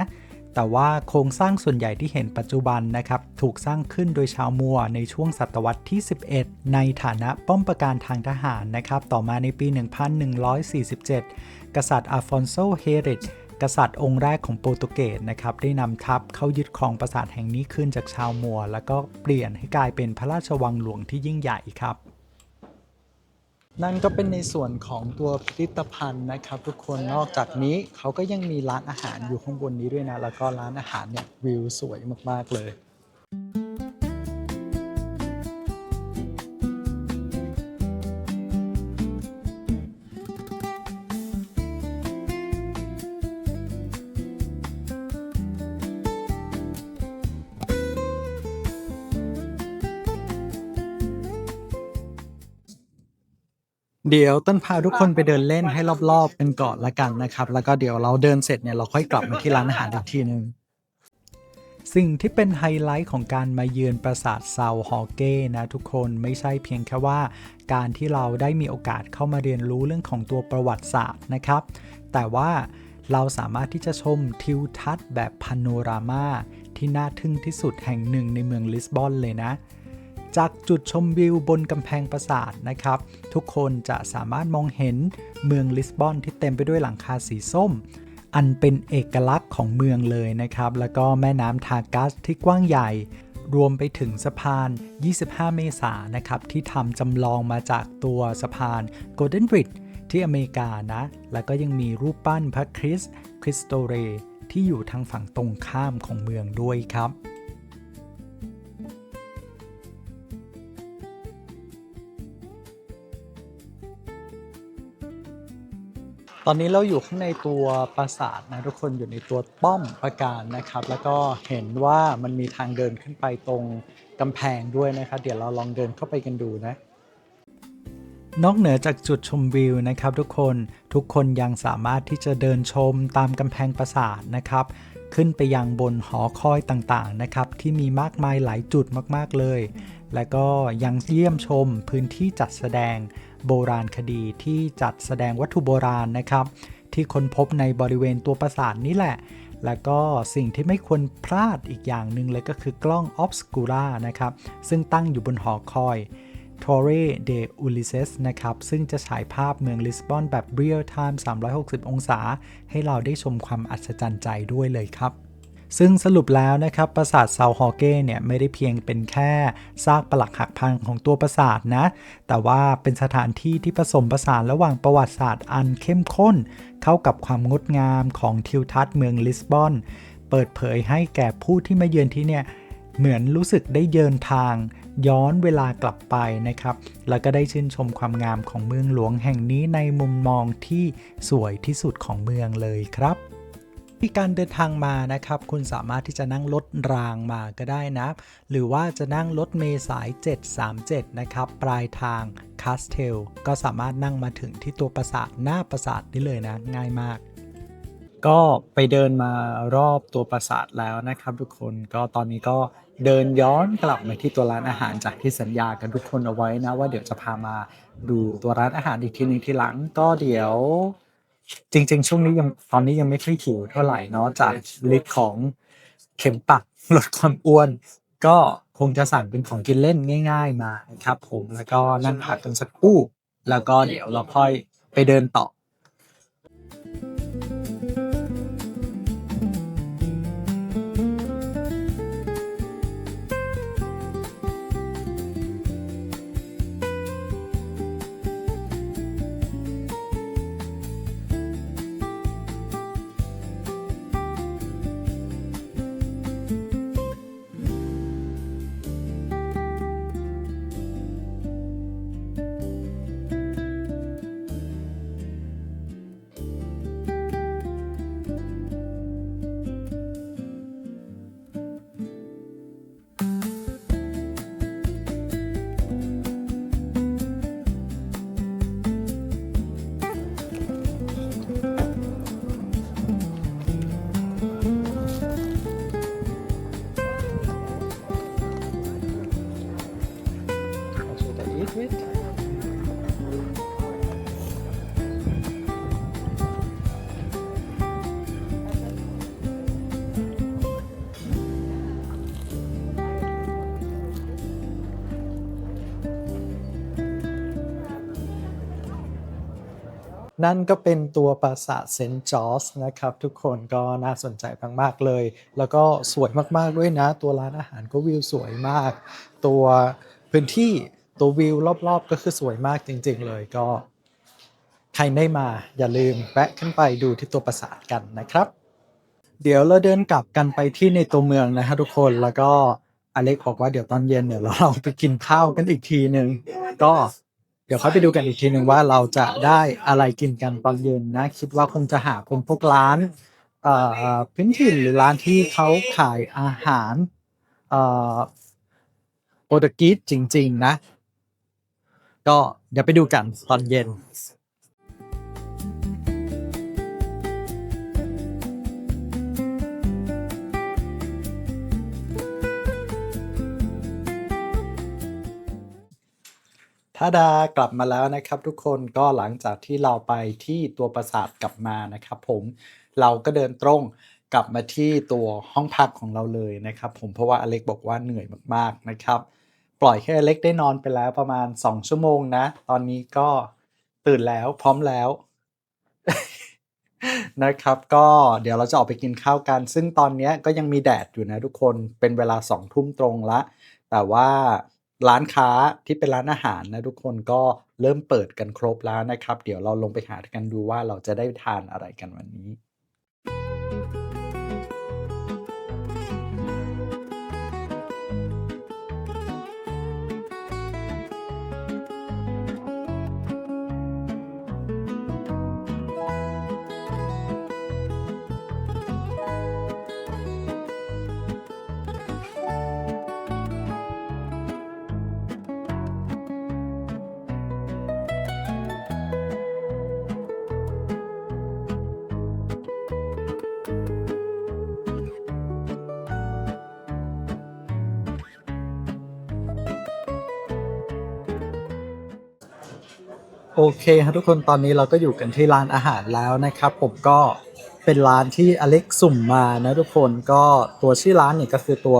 แต่ว่าโครงสร้างส่วนใหญ่ที่เห็นปัจจุบันนะครับถูกสร้างขึ้นโดยชาวมัวในช่วงศตวรรษที่ 11 ในฐานะป้อมปราการทางทหารนะครับต่อมาในปี 1147 กษัตริย์อัลฟอนโซเฮริชกษัตริย์องค์แรกของโปรตุเกสนะครับได้นำทัพเข้ายึดครองปราสาทแห่งนี้ขึ้นจากชาวมัวแล้วก็เปลี่ยนให้กลายเป็นพระราชวังหลวงที่ยิ่งใหญ่ครับนั่นก็เป็นในส่วนของตัวพิพิธภัณฑ์นะครับทุกคนนอกจากนี้เขาก็ยังมีร้านอาหารอยู่ข้างบนนี้ด้วยนะแล้วก็ร้านอาหารเนี่ยวิวสวยมากๆเลยเดี๋ยวต้นพาทุกคนไปเดินเล่นให้รอบๆกันก่อนละกันนะครับแล้วก็เดี๋ยวเราเดินเสร็จเนี่ยเราค่อยกลับมาที่ร้านอาหารอีกทีนึงสิ่งที่เป็นไฮไลท์ของการมาเยือนปราสาทซาวฮอเก้นะทุกคนไม่ใช่เพียงแค่ว่าการที่เราได้มีโอกาสเข้ามาเรียนรู้เรื่องของตัวประวัติศาสตร์นะครับแต่ว่าเราสามารถที่จะชมทิวทัศน์แบบพาโนรามาที่น่าทึ่งที่สุดแห่งหนึ่งในเมืองลิสบอนเลยนะจากจุดชมวิวบนกำแพงปราสาทนะครับทุกคนจะสามารถมองเห็นเมืองลิสบอนที่เต็มไปด้วยหลังคาสีส้มอันเป็นเอกลักษณ์ของเมืองเลยนะครับแล้วก็แม่น้ำทากัสที่กว้างใหญ่รวมไปถึงสะพาน25 เมษายนนะครับที่ทำจำลองมาจากตัวสะพาน Golden Bridge ที่อเมริกานะแล้วก็ยังมีรูปปั้นพระคริสต์โตเรที่อยู่ทางฝั่งตรงข้ามของเมืองด้วยครับตอนนี้เราอยู่ข้างในตัวปราสาทนะทุกคนอยู่ในตัวป้อมปราการนะครับแล้วก็เห็นว่ามันมีทางเดินขึ้นไปตรงกำแพงด้วยนะครับเดี๋ยวเราลองเดินเข้าไปกันดูนะนอกเหนือจากจุดชมวิวนะครับทุกคนยังสามารถที่จะเดินชมตามกำแพงปราสาทนะครับ ขึ้นไปยังบนหอคอยต่างๆนะครับที่มีมากมายหลายจุดมากๆเลย และก็ยังเยี่ยมชมพื้นที่จัดแสดงโบราณคดีที่จัดแสดงวัตถุโบราณนะครับที่ค้นพบในบริเวณตัวปราสาทนี่แหละ แล้วก็สิ่งที่ไม่ควรพลาดอีกอย่างหนึ่งเลยก็คือกล้อง Obscura นะครับซึ่งตั้งอยู่บนหอคอย Torre de Ulises นะครับซึ่งจะฉายภาพเมืองลิสบอนแบบ Real Time 360 องศาให้เราได้ชมความอัศจรรย์ใจด้วยเลยครับซึ่งสรุปแล้วนะครับปราสาทเซาฮอเก้เนี่ยไม่ได้เพียงเป็นแค่ซากปรักหักพังของตัวปราสาทนะแต่ว่าเป็นสถานที่ที่ผสมผสานระหว่างประวัติศาสตร์อันเข้มข้นเข้ากับความงดงามของทิวทัศน์เมืองลิสบอนเปิดเผยให้แก่ผู้ที่มาเยือนที่เนี่ยเหมือนรู้สึกได้เดินทางย้อนเวลากลับไปนะครับแล้วก็ได้ชื่นชมความงามของเมืองหลวงแห่งนี้ในมุมมองที่สวยที่สุดของเมืองเลยครับที่การเดินทางมานะครับคุณสามารถที่จะนั่งรถรางมาก็ได้นะหรือว่าจะนั่งรถเมล์สาย 737 นะครับปลายทางคาสเทลก็สามารถนั่งมาถึงที่ตัวปราสาทหน้าปราสาทได้เลยนะง่ายมากก็ไปเดินมารอบตัวปราสาทแล้วนะครับทุกคนก็ตอนนี้ก็เดินย้อนกลับมาที่ตัวร้านอาหารจากที่สัญญากันทุกคนเอาไว้นะว่าเดี๋ยวจะพามาดูตัวร้านอาหารอีกทีนึงทีหลังก็เดี๋ยวจริงๆช่วงนี้ตอนนี้ยังไม่ค่อยหิวเท่าไหร่เนาะจากฤทธิ์ของเข็มปักลดความอ้วนก็คงจะสั่งเป็นของกินเล่นง่ายๆมาครับผมแล้วก็นั่งพักกันสักครู่แล้วก็เดี๋ยวเราค่อยไปเดินต่อ Should I eat it? นั่นก็เป็นตัวปราสาทเซนต์จอร์จนะครับทุกคนก็น่าสนใจมากๆเลยแล้วก็สวยมากๆด้วยนะตัวร้านอาหารก็วิวสวยมากตัวพื้นที่ตัววิวรอบๆก็คือสวยมากจริงๆเลยก็ใครไม่มาอย่าลืมแวะขึ้นไปดูที่ตัวปราสาทกันนะครับเดี๋ยวเราเดินกลับกันไปที่ในตัวเมืองนะฮะทุกคนแล้วก็อเล็กบอกว่าเดี๋ยวตอนเย็นเนี่ยเราไปกินข้าวกันอีกทีนึงก็เดี๋ยวค่อยไปดูกันอีกทีหนึ่งว่าเราจะได้อะไรกินกันตอนเย็นนะคิดว่าคงจะหาเป็นพวกร้านพื้นถิ่นหรือร้านที่เขาขายอาหารโปรตุเกสจริงๆนะก็เดี๋ยวไปดูกันตอนเย็นถ้าดากลับมาแล้วนะครับทุกคนก็หลังจากที่เราไปที่ตัวปราสาทกลับมานะครับผมเราก็เดินตรงกลับมาที่ตัวห้องพักของเราเลยนะครับผมเพราะว่าอเล็กบอกว่าเหนื่อยมากๆนะครับปล่อยให้อเล็กได้นอนไปแล้วประมาณ2ชั่วโมงนะตอนนี้ก็ตื่นแล้วพร้อมแล้ว นะครับก็เดี๋ยวเราจะออกไปกินข้าวกันซึ่งตอนนี้ก็ยังมีแดดอยู่นะทุกคนเป็นเวลา2 ทุ่มตรงละแต่ว่าร้านค้าที่เป็นร้านอาหารนะทุกคนก็เริ่มเปิดกันครบแล้วนะครับเดี๋ยวเราลงไปหากันดูว่าเราจะได้ทานอะไรกันวันนี้ ค โอเคครับทุกคนตอนนี้เราก็อยู่กันที่ร้านอาหารแล้วนะครับผมก็เป็นร้านที่อเล็กสุ่มมานะทุกคนก็ตัวชื่อร้านเนี่ยก็คือตัว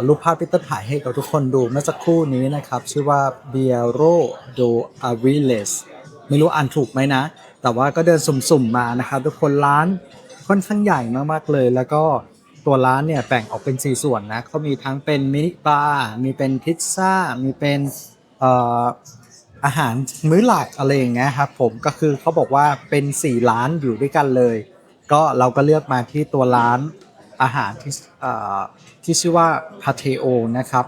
รูปภาพที่ต้นถ่ายให้กับทุกคนดูเมื่อสักครู่นี้นะครับชื่อว่า Biero do Aviles ไม่รู้อ่านถูกไหมนะแต่ว่าก็เดินสุ่มๆมานะครับทุกคนร้านค่อนข้างใหญ่มากๆเลยแล้วก็ตัวร้านเนี่ยแบ่งออกเป็น4ส่วนนะเขามีทั้งเป็นมินิบาร์มีเป็นพิซซ่ามีเป็นเอ่อ อาหารมื้อหลักอะไรอย่างเงี้ยครับผมก็คือเขาบอกว่าเป็น4ร้านอยู่ด้วยกันเลยก็เราก็เลือกมาที่ตัวร้านอาหารที่ชื่อว่า Pateo นะครับ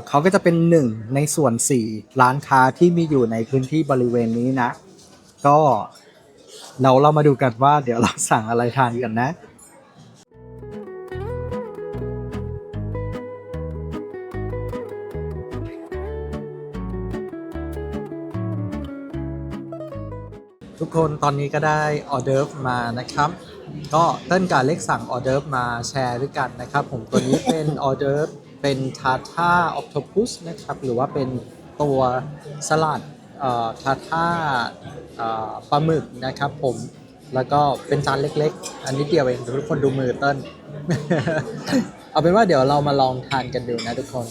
เขาก็จะเป็น1ในส่วน4ร้านค้าที่มีอยู่ในพื้นที่บริเวณนี้นะก็เรามาดูกันว่าเดี๋ยวเราสั่งอะไรทานกันนะ ทุกคนตอนนี้ก็ได้ออเดิร์ฟมานะครับก็เต้นกับเล็กสั่งออเดิร์ฟมาแชร์ด้วยกันนะครับผมตัวนี้เป็นออเดิร์ฟเป็นทาท่าออคโตพุสนะครับหรือว่าเป็นตัวสลัดทาท่าปลาหมึกนะครับผมแล้วก็เป็นจานเล็กๆอันนี้เดียวเองทุกคนดูมือเต้น เอาเป็นว่าเดี๋ยวเรามาลองทานกันดูนะทุกคน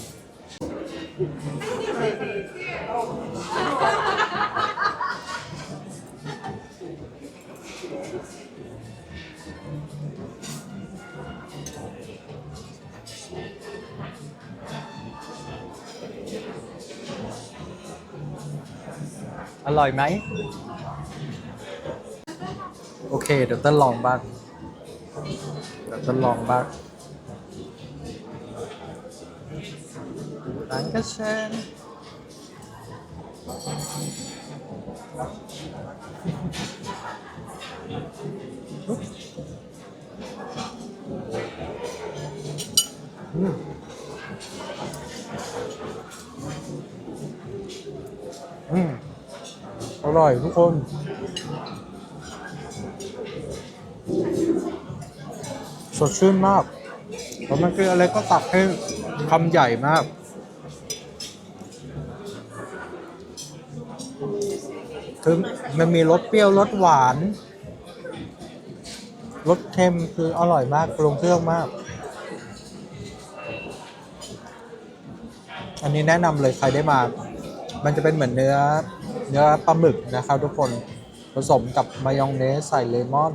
อร่อยไหมโอเคเดี๋ยวเต้นลองบ้างDankeschön อร่อยทุกคน สดชื่นมากแล้วมันคืออะไรก็ตักให้คำใหญ่มาก คือมันมีรสเปรี้ยวรสหวานรสเค็มคืออร่อยมากปรุงเครื่องมาก อันนี้แนะนำเลยใครได้มา มันจะเป็นเหมือนเนื้อปลาหมึกนะครับทุกคนผสมกับมายองเนสใส่เลมอน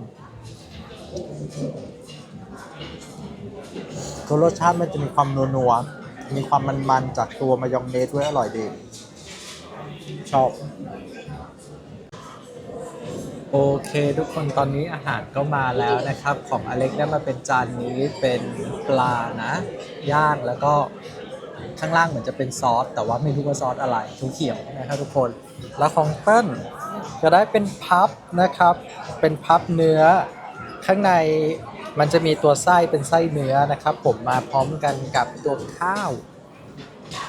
ตัวรสชาติมันจะมีความนัวๆมีความมันๆจากตัวมายองเนสด้วยอร่อยดีชอบโอเคทุกคนตอนนี้อาหารก็มาแล้วนะครับของอเล็กได้มาเป็นจานนี้เป็นปลานะย่างแล้วก็ข้างล่างเหมือนจะเป็นซอสแต่ว่าไม่รู้ว่าซอสอะไรเขียวๆนะครับทุกคนแล้วของเปิ้ลจะได้เป็นพับนะครับเป็นพับเนื้อข้างในมันจะมีตัวไส้เป็นไส้เนื้อนะครับผมมาพร้อมกันกับตัวข้าว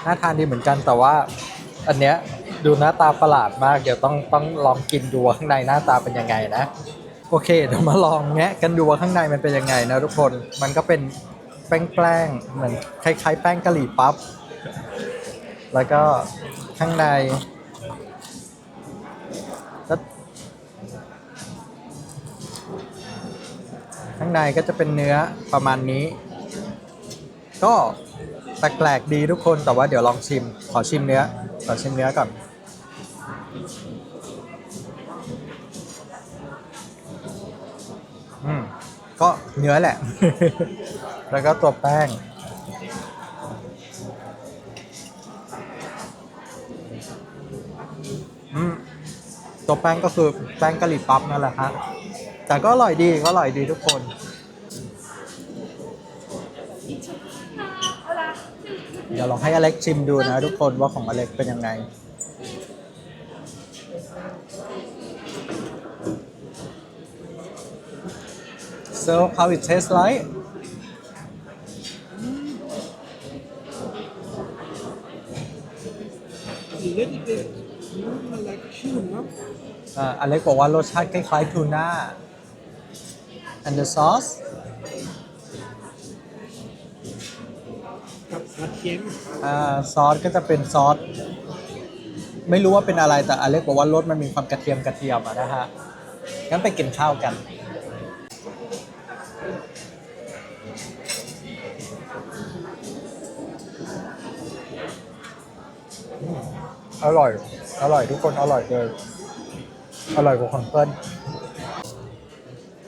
น่าทานดีเหมือนกันแต่ว่าอันเนี้ยดูหน้าตาประหลาดมากเดี๋ยวต้องลองกินดูว่าข้างในหน้าตาเป็นยังไงนะโอเคเดี๋ยวมาลองแงะกันดูว่าข้างในมันเป็นยังไงนะทุกคนมันก็เป็นแป้งๆเหมือนคล้ายๆแป้งกะหรี่ปั๊บแล้วก็ข้างในก็จะเป็นเนื้อประมาณนี้ก็แปลกๆดีทุกคนแต่ว่าเดี๋ยวลองชิมขอชิมเนื้อก่อนก็เนื้อแหละ แล้วก็ตัวแป้งตัวแป้งก็คือแป้งกะหรี่ปั๊บนั่นแหละฮะแต่ก็อร่อยดีทุกคนเดี๋ยวลองให้อเล็กชิมดูนะทุกคนว่าของอเล็กเป็นยังไง So how it tastes like? little bit like tuna. อเล็กบอกว่ารสชาติคล้ายๆทูน่า and the sauce กับกระเทียม ซอสก็จะเป็นซอส ไม่รู้ว่าเป็นอะไรแต่อเล็กบอกว่ารสมันมีความกระเทียมอะนะฮะงั้นไปกินข้าวกัน อร่อย อร่อยทุกคนอร่อยเลย อร่อยกว่าของเปิ้ล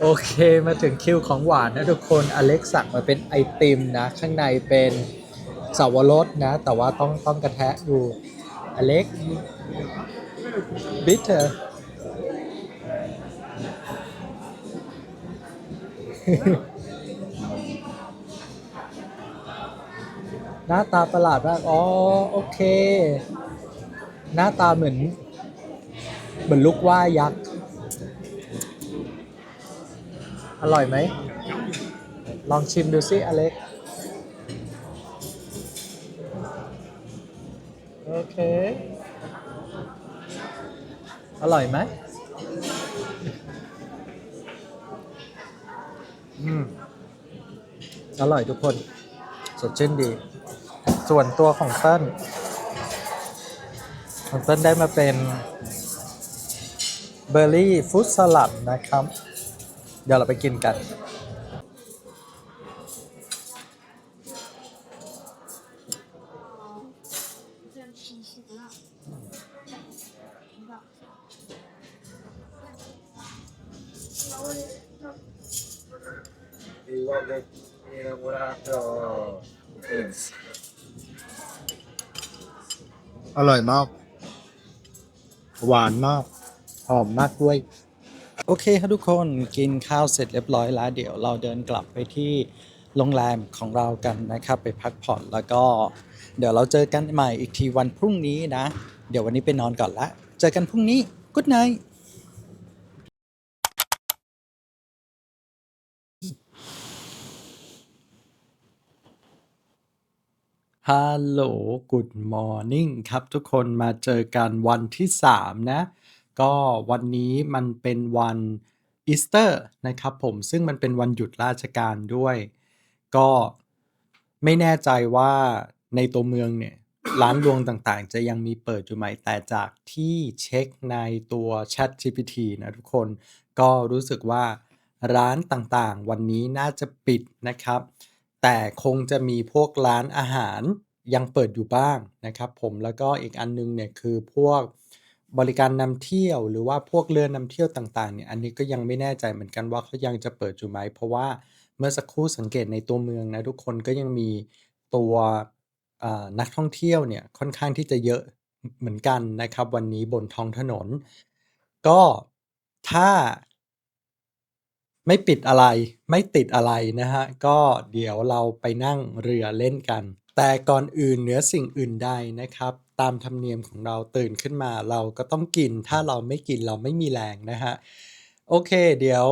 โอเคมาถึงคิวของหวานนะทุกคนอเล็กสั่งมาเป็นไอติมนะข้างในเป็นสาวรสนะ แต่ว่าต้องกระแทะดูอเล็กบิทเตอร์ หน้าตาประหลาดมากอ๋อโอเค หน้าตาเหมือนลูกว่ายักษ์ อร่อยไหม ลองชิมดูสิอเล็ก โอเค อร่อยไหมอร่อยทุกคน สดชื่นดี ส่วนตัวของเต้นได้มาเป็นเบอร์รี่ฟรุตสลัดนะครับ เดี๋ยวเราไปกินกัน อร่อยมาก หวานมาก หอมมากด้วย โอเคครับทุกคนกินข้าวเสร็จเรียบร้อยแล้ว เดี๋ยวเราเดินกลับไปที่โรงแรมของเรากันนะครับ ไปพักผ่อนแล้วก็เดี๋ยวเราเจอกันใหม่อีกทีวันพรุ่งนี้นะ เดี๋ยววันนี้ไปนอนก่อนละเจอกันพรุ่งนี้ Good night ฮัลโหล Good morning ครับทุกคนมาเจอกันวันที่ 3 นะ ก็วันนี้มันเป็นวันอีสเตอร์นะครับผมซึ่งมันเป็นวันหยุดราชการด้วย ก็ไม่แน่ใจว่าในตัวเมืองเนี่ย ร้านรวงต่างๆ จะยังมีเปิดอยู่ไหม แต่จากที่เช็คในตัว ChatGPT นะทุกคน ก็รู้สึกว่าร้านต่างๆ วันนี้น่าจะปิดนะครับ แต่คงจะมีพวกร้านอาหารยังเปิดอยู่บ้างนะครับผมแล้วก็อีกอันนึงเนี่ยคือพวกบริการนำเที่ยวหรือว่าพวกเรือนำเที่ยวต่างๆเนี่ยอันนี้ก็ยังไม่แน่ใจเหมือนกันว่าเขายังจะเปิดอยู่ไหมเพราะว่าเมื่อสักครู่สังเกตในตัวเมืองนะทุกคนก็ยังมีตัวนักท่องเที่ยวเนี่ยค่อนข้างที่จะเยอะเหมือนกันนะครับวันนี้บนท้องถนนก็ถ้า ไม่ปิดอะไรไม่ติดอะไรนะฮะก็เดี๋ยวเราไปนั่งเรือเล่นกันแต่ก่อนอื่นเหนือสิ่งอื่นใดนะครับตามธรรมเนียมของเราตื่นขึ้นมาเราก็ต้องกินถ้าเราไม่กินเราไม่มีแรงนะฮะโอเคเดี๋ยว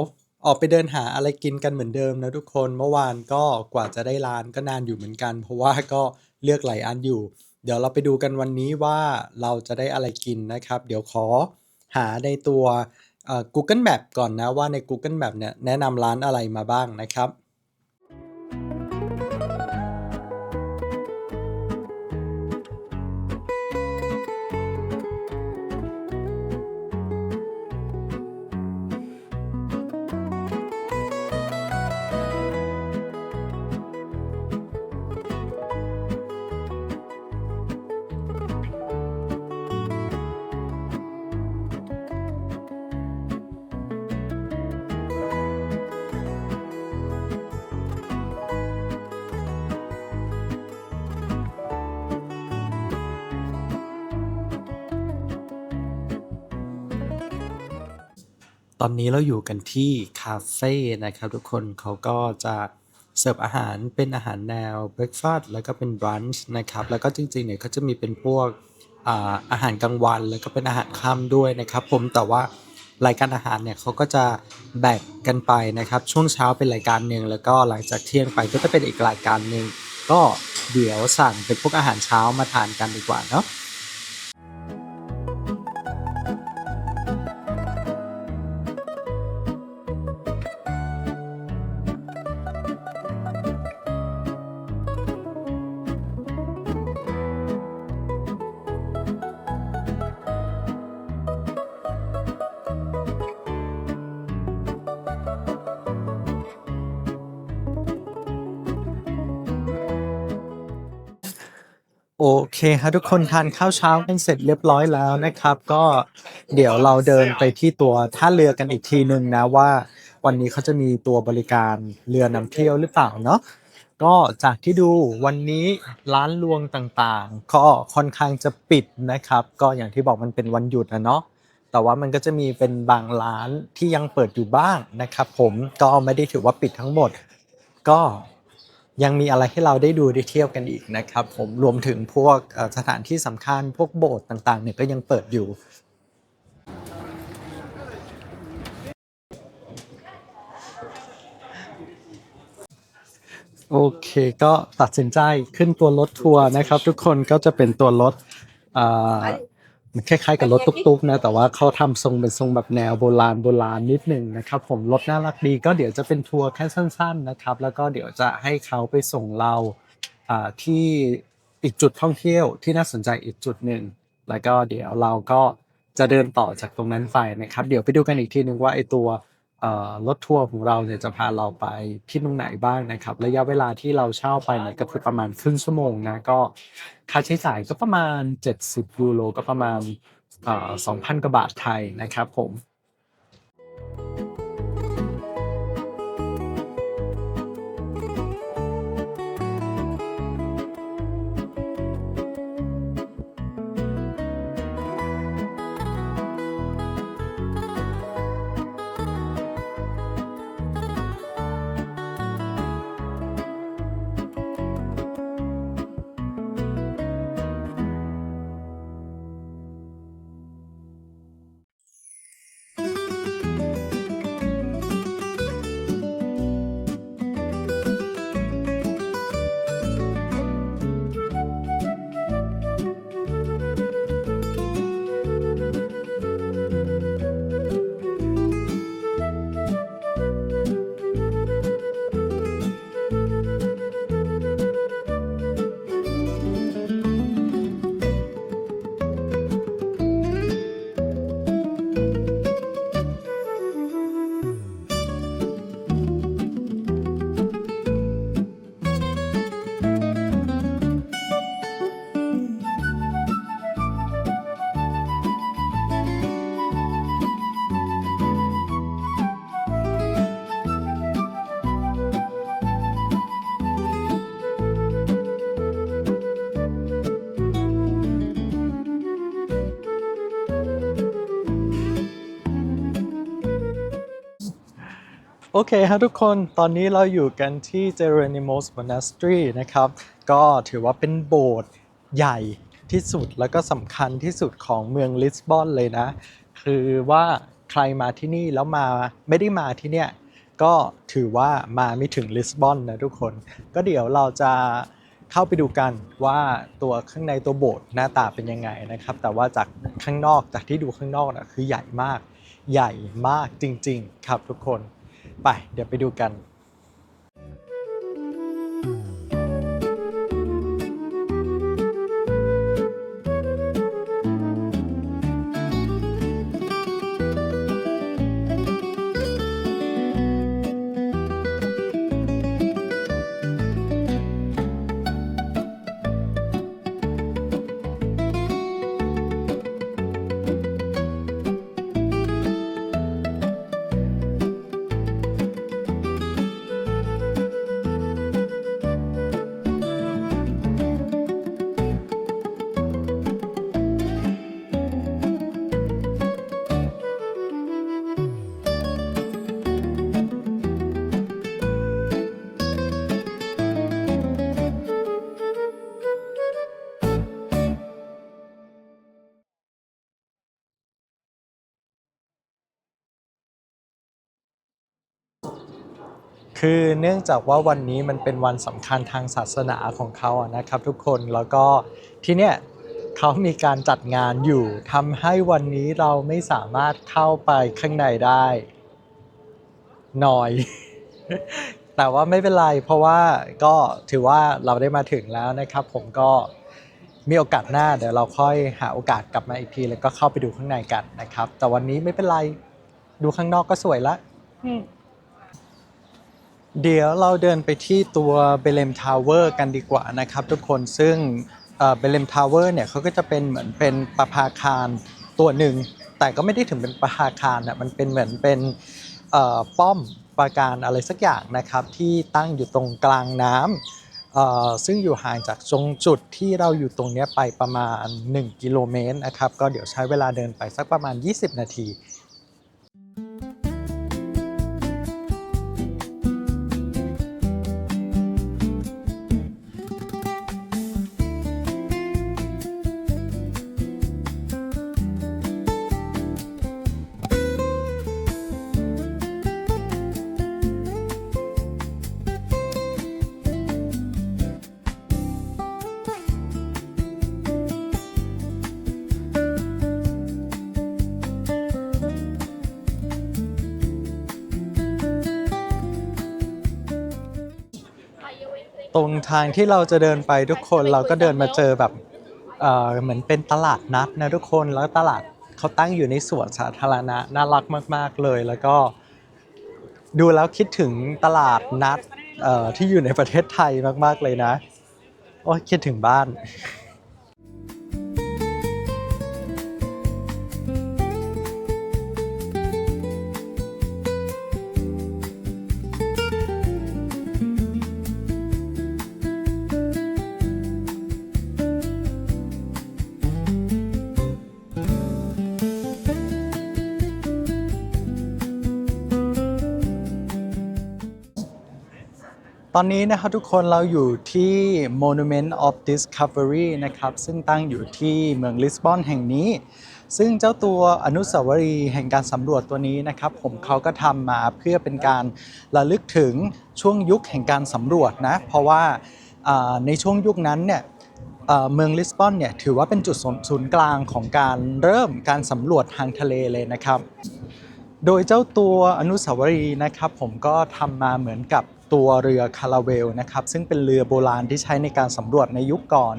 ออกไปเดินหาอะไรกินกันเหมือนเดิมนะทุกคนเมื่อวานก็กว่าจะได้ร้านก็นานอยู่เหมือนกันเพราะว่าก็เลือกหลายอันอยู่เดี๋ยวเราไปดูกันวันนี้ว่าเราจะได้อะไรกินนะครับเดี๋ยวขอหาในตัวGoogle Map ก่อนนะว่าใน Google Map เนี่ยแนะนำร้านอะไรมาบ้างนะครับ ตอนนี้เราอยู่กันที่คาเฟ่นะครับทุกคนเขาก็จะเสิร์ฟอาหารเป็นอาหารแนวเบรคฟาสต์แล้วก็เป็นบรันช์นะครับแล้วก็จริงๆเนี่ยเขาจะมีเป็นพวกอาหารกลางวันแล้วก็เป็นอาหารค่ำด้วยนะครับผมแต่ว่ารายการอาหารเนี่ยเขาก็จะแบ่งกันไปนะครับช่วงเช้าเป็นรายการหนึ่งแล้วก็หลังจากเที่ยงไปก็จะเป็นอีกรายการหนึ่งก็เดี๋ยวสั่งเป็นพวกอาหารเช้ามาทานกันดีกว่าเนาะ โอเคครับทุกคนทานข้าวเช้ากันเสร็จเรียบร้อยแล้วนะครับก็เดี๋ยวเราเดินไปที่ตัวท่าเรือกันอีกทีหนึ่งนะว่าวันนี้เขาจะมีตัวบริการเรือนำเที่ยวหรือเปล่าเนาะก็จากที่ดูวันนี้ร้านรวงต่างๆก็ค่อนข้างจะปิดนะครับก็อย่างที่บอกมันเป็นวันหยุดนะเนาะแต่ว่ามันก็จะมีเป็นบางร้านที่ยังเปิดอยู่บ้างนะครับผมก็ไม่ได้ถือว่าปิดทั้งหมด ก็ยังมีอะไรให้เราได้ดูได้เที่ยวกันอีกนะครับผมรวมถึงพวกสถานที่สำคัญพวกโบสถ์ต่างๆเนี่ยก็ยังเปิดอยู่โอเคก็ตัดสินใจขึ้นตัวรถทัวร์นะครับทุกคนก็จะเป็นตัวรถอ่ามันคล้ายๆกับรถตุ๊กๆนะแต่ว่าเขาทำทรงเป็นทรงแบบแนวโบราณโบราณนิดหนึ่งนะครับผมรถน่ารักดีก็เดี๋ยวจะเป็นทัวร์แค่สั้นๆนะครับแล้วก็เดี๋ยวจะให้เขาไปส่งเราที่อีกจุดท่องเที่ยวที่น่าสนใจอีกจุดหนึ่งแล้วก็เดี๋ยวเราก็จะเดินต่อจากตรงนั้นไปนะครับเดี๋ยวไปดูกันอีกทีนึงว่าไอตัวรถทัวร์ของเราเนี่ยจะพาเราไปที่ตรงไหนบ้างนะครับระยะเวลาที่เราเช่าไปเนี่ยก็คือประมาณครึ่งชั่วโมงนะก็ค่าใช้จ่ายก็ประมาณ70ยูโรก็ประมาณ2,000กว่าบาทไทยนะครับผม โอเคครับทุกคนตอนนี้เราอยู่กันที่ Jeronimos Monastery นะครับก็ถือว่าเป็นโบสถ์ใหญ่ที่สุดแล้วก็สำคัญที่สุดของเมืองลิสบอนเลยนะคือว่าใครมาที่นี่แล้วไม่ได้มาที่เนี่ยก็ถือว่ามาไม่ถึงลิสบอนนะทุกคนก็เดี๋ยวเราจะเข้าไปดูกันว่าตัวข้างในตัวโบสถ์หน้าตาเป็นยังไงนะครับแต่ว่าจากข้างนอกจากที่ดูข้างนอกนะคือใหญ่มากจริงๆครับทุกคนไปเดี๋ยวไปดูกัน คือเนื่องจากว่าวันนี้มันเป็นวันสำคัญทางศาสนาของเขาอะนะครับทุกคนแล้วก็ที่เนี่ยเขามีการจัดงานอยู่ทำให้วันนี้เราไม่สามารถเข้าไปข้างในได้หน่อย แต่ว่าไม่เป็นไรเพราะว่าก็ถือว่าเราได้มาถึงแล้วนะครับผมก็มีโอกาสหน้าเดี๋ยวเราค่อยหาโอกาสกลับมาอีกทีแล้วก็เข้าไปดูข้างในกันนะครับแต่วันนี้ไม่เป็นไรดูข้างนอกก็สวยละ เดี๋ยวเราเดินไปที่ตัวเบเลมทาวเวอร์กันดีกว่านะครับทุกคนซึ่ง เบเลมทาวเวอร์เนี่ยเขาก็จะเป็นเหมือนเป็นประภาคารตัวหนึ่งแต่ก็ไม่ได้ถึงเป็นประภาคารนะมันเป็นเหมือนเป็นป้อมปราการอะไรสักอย่างนะครับที่ตั้งอยู่ตรงกลางน้ำซึ่งอยู่ห่างจากตรงจุดที่เราอยู่ตรงนี้ไปประมาณ1กิโลเมตรนะครับก็เดี๋ยวใช้เวลาเดินไปสักประมาณ20นาทีตรงทางที่เราจะเดินไปทุกคนเราก็เดินมาเจอแบบเหมือนเป็นตลาดนัดนะทุกคนแล้วตลาดเขาตั้งอยู่ในสวนสาธารณะน่ารักมากๆเลยแล้วก็ดูแล้วคิดถึงตลาดนัดที่อยู่ในประเทศไทยมากๆเลยนะโอ้คิดถึงบ้าน ตอนนี้นะครับทุกคนเราอยู่ที่ Monument of Discovery นะครับซึ่งตั้งอยู่ที่เมืองลิสบอนแห่งนี้ซึ่งเจ้าตัวอนุสาวรีย์แห่งการสำรวจตัวนี้นะครับเขาก็ทำมาเพื่อเป็นการระลึกถึงช่วงยุคแห่งการสำรวจนะเพราะว่าในช่วงยุคนั้นเนี่ยเมืองลิสบอนเนี่ยถือว่าเป็นจุดศูนย์กลางของการเริ่มการสำรวจทางทะเลเลยนะครับโดยเจ้าตัวอนุสาวรีย์นะครับผมก็ทำมาเหมือนกับตัวเรือคาราเวลนะครับซึ่งเป็นเรือโบราณที่ใช้ในการสำรวจในยุคก่อน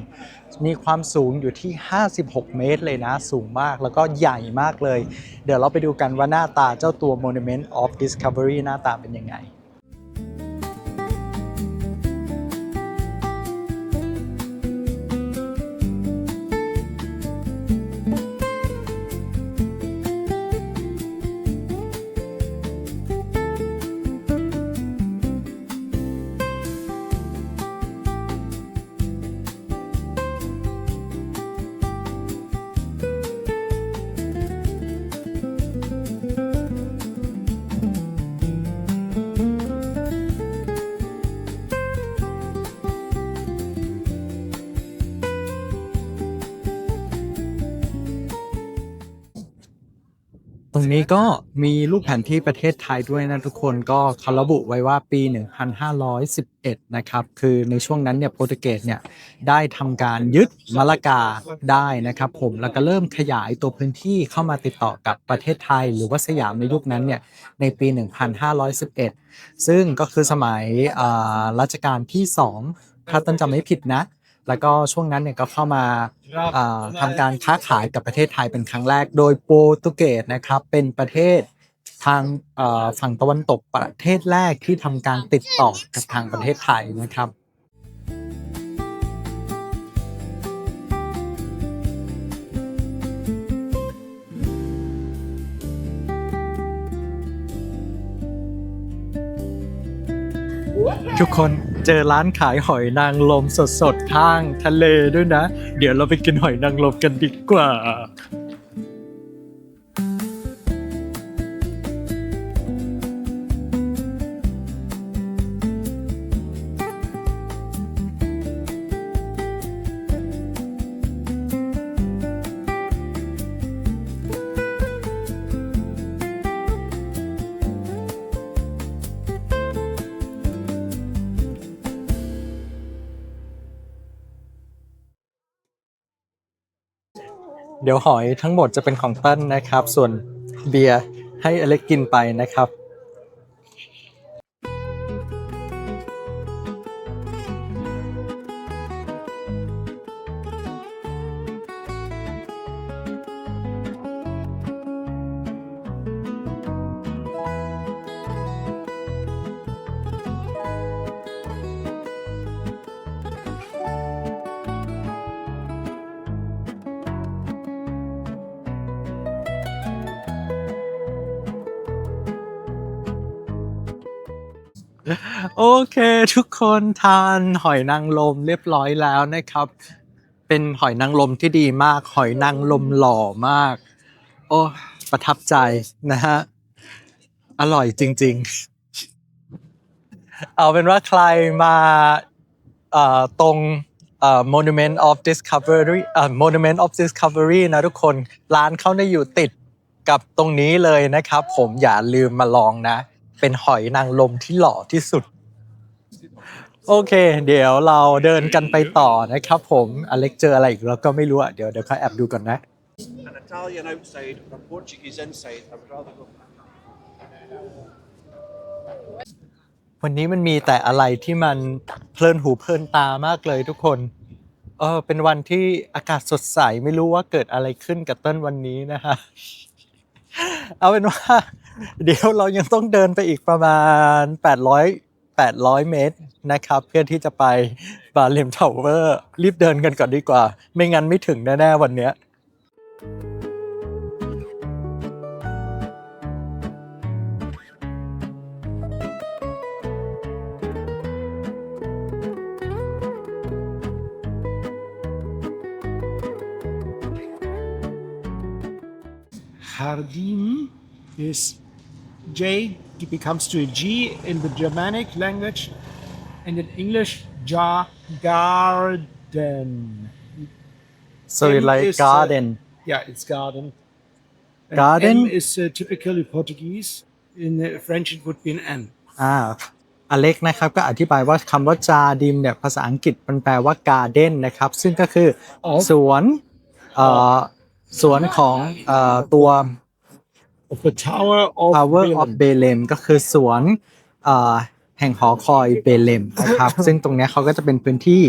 มีความสูงอยู่ที่56เมตรเลยนะสูงมากแล้วก็ใหญ่มากเลยเดี๋ยวเราไปดูกันว่าหน้าตาเจ้าตัว Monument of Discovery หน้าตาเป็นยังไง ตรงนี้ก็มีรูปแผนที่ประเทศไทยด้วยนะทุกคนก็เขาระบุไว้ว่าปี 1511 นะครับคือในช่วงนั้นเนี่ยโปรตุเกสเนี่ยได้ทำการยึดมะละกาได้นะครับผมแล้วก็เริ่มขยายตัวพื้นที่เข้ามาติดต่อกับประเทศไทยหรือว่าสยามในยุคนั้นเนี่ยในปี 1511 ซึ่งก็คือสมัยรัชกาลที่ 2 ถ้าต้นจำไม่ผิดนะแล้วก็ช่วงนั้นเนี่ยก็เข้ามาทำการค้าขายกับประเทศไทยเป็นครั้งแรกโดยโปรตุเกสนะครับเป็นประเทศทางฝั่งตะวันตกประเทศแรกที่ทำการติดต่อกับทางประเทศไทยนะครับทุกคนเจอร้านขายหอยนางรมสดๆข้างทะเลด้วยนะเดี๋ยวเราไปกินหอยนางรมกันดีกว่าเดี๋ยวหอยทั้งหมดจะเป็นของเต้นนะครับส่วนเบียร์ให้อเล็กกินไปนะครับ โอเคทุกคนทานหอยนางรมเรียบร้อยแล้วนะครับ เป็นหอยนางรมที่ดีมาก หอยนางรมหล่อมาก โอ้ประทับใจนะฮะ อร่อยจริงๆ เอาเป็นว่าใครมาตรงMonument of Discovery Monument of Discovery นะทุกคนร้านเขาเนี่ยอยู่ติดกับตรงนี้เลยนะครับผมอย่าลืมมาลองนะ เป็นหอยนางรมที่หล่อที่สุด โอเค เดี๋ยวเราเดินกันไปต่อนะครับผมอเล็กเจออะไรอีกเราก็ไม่รู้อ่ะเดี๋ยวเขาแอบดูก่อนนะ An Italian outside or Portuguese inside, I would rather go. วันนี้มันมีแต่อะไรที่มันเพลินหูเพลินตามากเลยทุกคนเป็นวันที่อากาศสดใสไม่รู้ว่าเกิดอะไรขึ้นกับเต้นวันนี้นะฮะ เอาเป็นว่า เดี๋ยวเรายังต้องเดินไปอีกประมาณ800 เมตรนะครับ เพื่อที่จะไปบาเลมทาวเวอร์รีบเดินกันก่อนดีกว่า ไม่งั้นไม่ถึงแน่ๆวันเนี้ย Jardim is J becomes to a G in the Germanic language, and in English, garden. so M like is, garden Yeah, it's garden. And Garden? M is typically Portuguese. In French, it would be an N. อเล็กนะครับก็อธิบายว่าคำว่าจาดิมเนี่ยภาษาอังกฤษมันแปลว่า garden นะครับซึ่งก็คือสวนสวนของตัว Of the Tower of Tower of Balaam. Bethlehem ก็คือสวนแห่งหอคอยเบเลมนะครับ ซึ่งตรงเนี้ยเขาก็จะเป็นพื้นที่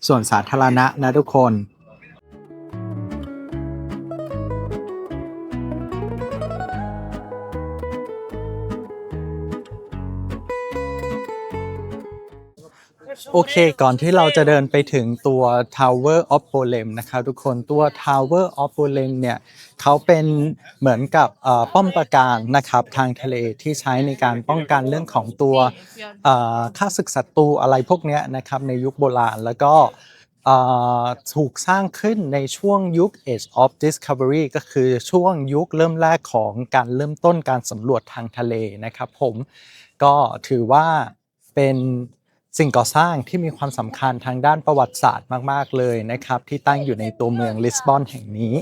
ส่วนสาธารณะนะทุกคน โอเคก่อนที่เราจะเดินไปถึงตัว Tower of Bethlehem นะครับทุกคนตัว Tower of Bethlehem เนี่ยเขาเป็นเหมือนกับป้อมปราการนะครับทางทะเลที่ใช้ในการป้องกันเรื่องของตัวฆ่าศึกศัตรูอะไรพวกเนี้ยนะครับในยุคโบราณแล้วก็ถูกสร้างขึ้นในช่วงยุค Age of Discovery ก็คือช่วงยุคเริ่มแรกของการเริ่มต้นการสำรวจทางทะเลนะครับผมก็ถือว่าเป็นสิ่งก่อสร้างที่มีความสำคัญทางด้านประวัติศาสตร์มากๆเลยนะครับที่ตั้งอยู่ในตัวเมืองลิสบอนแห่งนี้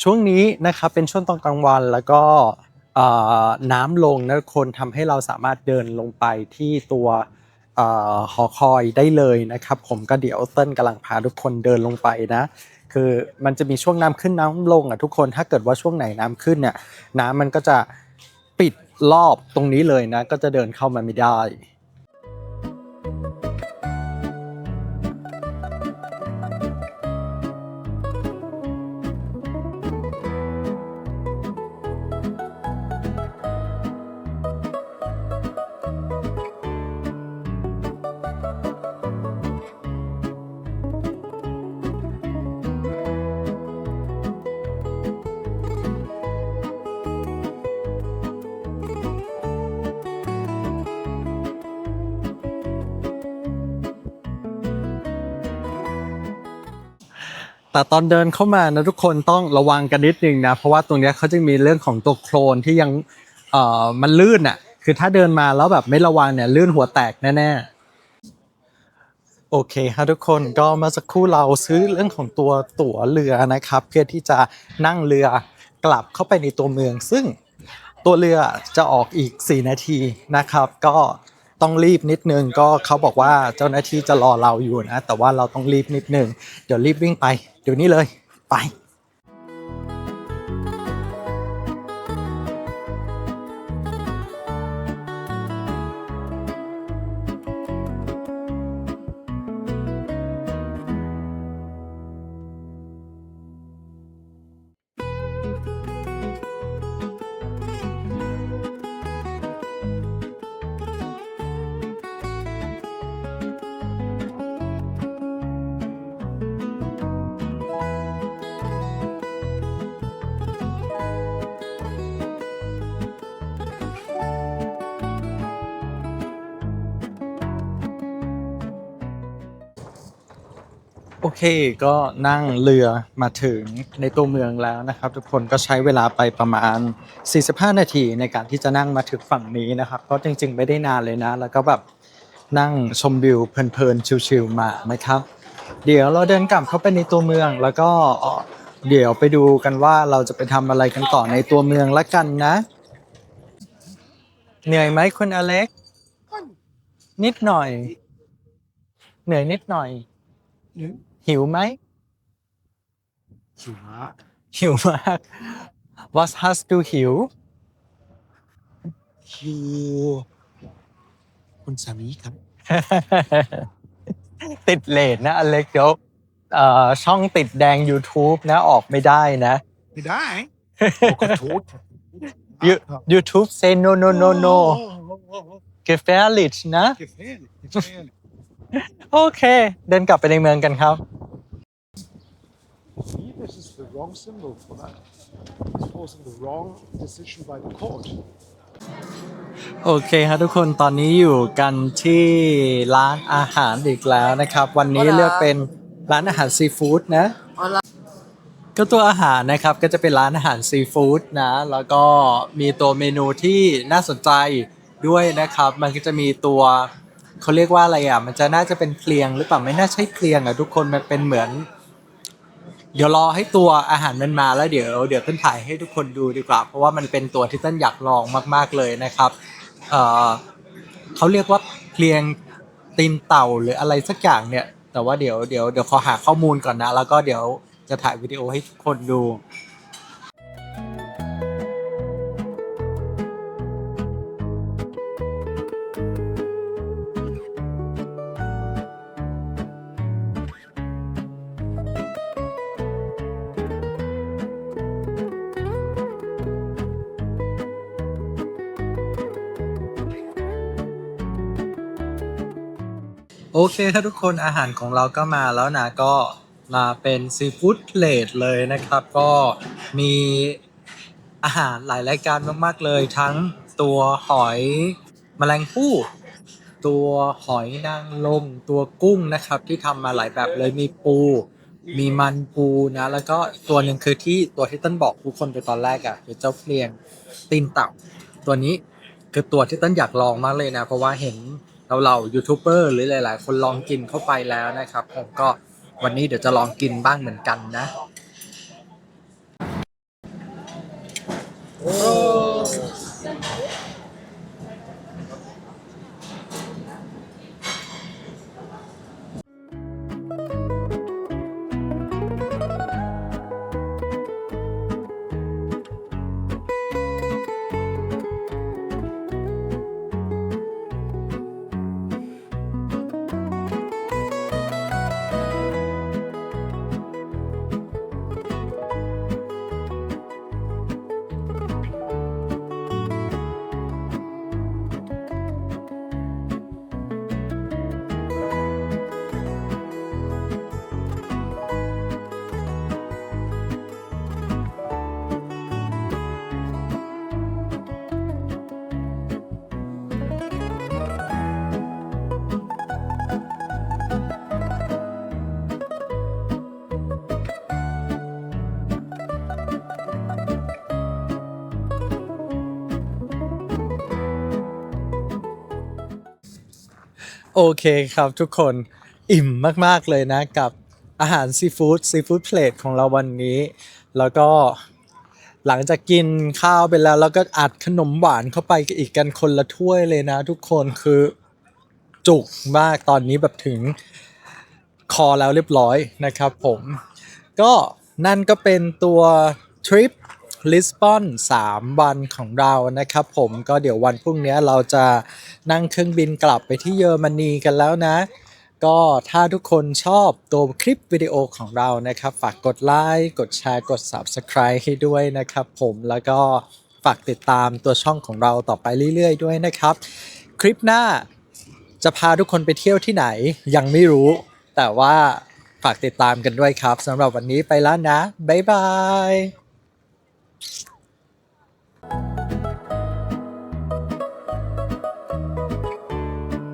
ช่วงนี้นะครับเป็นช่วงตอนกลางวันแล้วก็น้ำลงนะคนทำให้เราสามารถเดินลงไปที่ตัวหอคอยได้เลยนะครับผมก็เดี๋ยวเติ้ลกำลังพาทุกคนเดินลงไปนะคือมันจะมีช่วงน้ำขึ้นน้ำลงทุกคนถ้าเกิดว่าช่วงไหนน้ำขึ้นเนี่ยน้ำมันก็จะปิดรอบตรงนี้เลยนะก็จะเดินเข้ามาไม่ได้ แต่ตอนเดินเข้ามานะทุกคนต้องระวังกันนิดนึงนะเพราะว่าตรงนี้เขาจะมีเรื่องของตัวโคลนที่ยังมันลื่นอ่ะคือถ้าเดินมาแล้วแบบไม่ระวังเนี่ยลื่นหัวแตกแน่ๆโอเคฮะทุกคนก็เมื่อสักครู่เราซื้อเรื่องของตัวตั๋วเรือนะครับเพื่อที่จะนั่งเรือกลับเข้าไปในตัวเมืองซึ่งตัวเรือจะออกอีก4 นาทีนะครับก็ต้องรีบนิดนึงก็เขาบอกว่าเจ้าหน้าที่จะรอเราอยู่นะแต่ว่าเราต้องรีบนิดนึงเดี๋ยวรีบวิ่งไปเดี๋ยวนี้เลยไป โอเคก็นั่งเรือมาถึงในตัวเมืองแล้วนะครับทุกคนก็ใช้เวลาไปประมาณ45นาทีในการที่จะนั่งมาถึงฝั่งนี้นะครับก็จริงๆไม่ได้นานเลยนะแล้วก็แบบนั่งชมวิวเพลินๆชิลๆมานะครับเดี๋ยวเราเดินกลับเข้าไปในตัวเมืองแล้วก็เดี๋ยวไปดูกันว่าเราจะไปทำอะไรกันต่อในตัวเมืองละกันนะเหนื่อยไหมคุณอเล็กนิดหน่อยเหนื่อยนิดหน่อยหิวไหม หิวมาก หิวมาก What has to หิว หิวคุณสามีครับ ติดเลทนะอเล็กเดี๋ยวช่องติดแดง YouTube นะออกไม่ได้นะ ไม่ได้ขอโทษ YouTube say no no no no gefährlich นะ gefährlich โอเค เดินกลับไปในเมืองกันครับ This is the wrong symbol for that. This was the wrong decision by the court. โอเคครับทุกคนตอนนี้อยู่กันที่ร้านอาหารอีกแล้วนะครับ วันนี้เลือกเป็นร้านอาหารซีฟู้ดนะ ก็ตัวอาหารนะครับก็จะเป็นร้านอาหารซีฟู้ดนะแล้วก็มีตัวเมนูที่น่าสนใจด้วยนะครับมันก็จะมีตัวเขาเรียกว่าอะไรอ่ะมันจะน่าจะเป็นเพลียงหรือเปล่าไม่น่าใช่เพลียงอ่ะทุกคนมันเป็นเหมือนเดี๋ยวรอให้ตัวอาหารมันมาแล้วเดี๋ยวเต้นถ่ายให้ทุกคนดูดีกว่าเพราะว่ามันเป็นตัวที่เต้นอยากลองมากๆเลยนะครับเอ่อเขาเรียกว่าเพลียงตีนเต่าหรืออะไรสักอย่างเนี่ยแต่ว่าเดี๋ยวขอหาข้อมูลก่อนนะแล้วก็เดี๋ยวจะถ่ายวิดีโอให้ทุกคนดูโอเคครับทุกคนอาหารของเราก็มาแล้วนะก็มาเป็นซีฟู้ดเพลทเลยนะครับก็มีอาหารหลายรายการมากๆเลยทั้งตัวหอยแมลงภู่ตัวหอยนางรมตัวกุ้งนะครับที่ทำมาหลายแบบเลยมีปูมีมันปูนะแล้วก็อีกตัวหนึ่งคือตัวที่ต้นบอกทุกคนไปตอนแรกอ่ะคือเจ้าเพลียงตีนเต่าตัวนี้คือตัวที่ต้นอยากลองมากเลยนะเพราะว่าเห็นเรายูทูบเบอร์หรือหลายๆคนลองกินเข้าไปแล้วนะครับผมก็วันนี้เดี๋ยวจะลองกินบ้างเหมือนกันนะโอเคครับทุกคนอิ่มมากๆเลยนะกับอาหารซีฟู้ดเพลทของเราวันนี้แล้วก็หลังจากกินข้าวไปแล้วก็อัดขนมหวานเข้าไปอีกกันคนละถ้วยเลยนะทุกคนคือจุกมากตอนนี้แบบถึงคอแล้วเรียบร้อยนะครับผมก็นั่นก็เป็นตัวทริปลิสบอน3 วันของเรานะครับผมก็เดี๋ยววันพรุ่งนี้เราจะนั่งเครื่องบินกลับไปที่เยอรมนีกันแล้วนะก็ถ้าทุกคนชอบตัวคลิปวิดีโอของเรานะครับฝากกดไลค์กดแชร์กด Subscribe ให้ด้วยนะครับผมแล้วก็ฝากติดตามตัวช่องของเราต่อไปเรื่อยๆด้วยนะครับคลิปหน้าจะพาทุกคนไปเที่ยวที่ไหนยังไม่รู้แต่ว่าฝากติดตามกันด้วยครับสำหรับวันนี้ไปแล้วนะบ๊ายบาย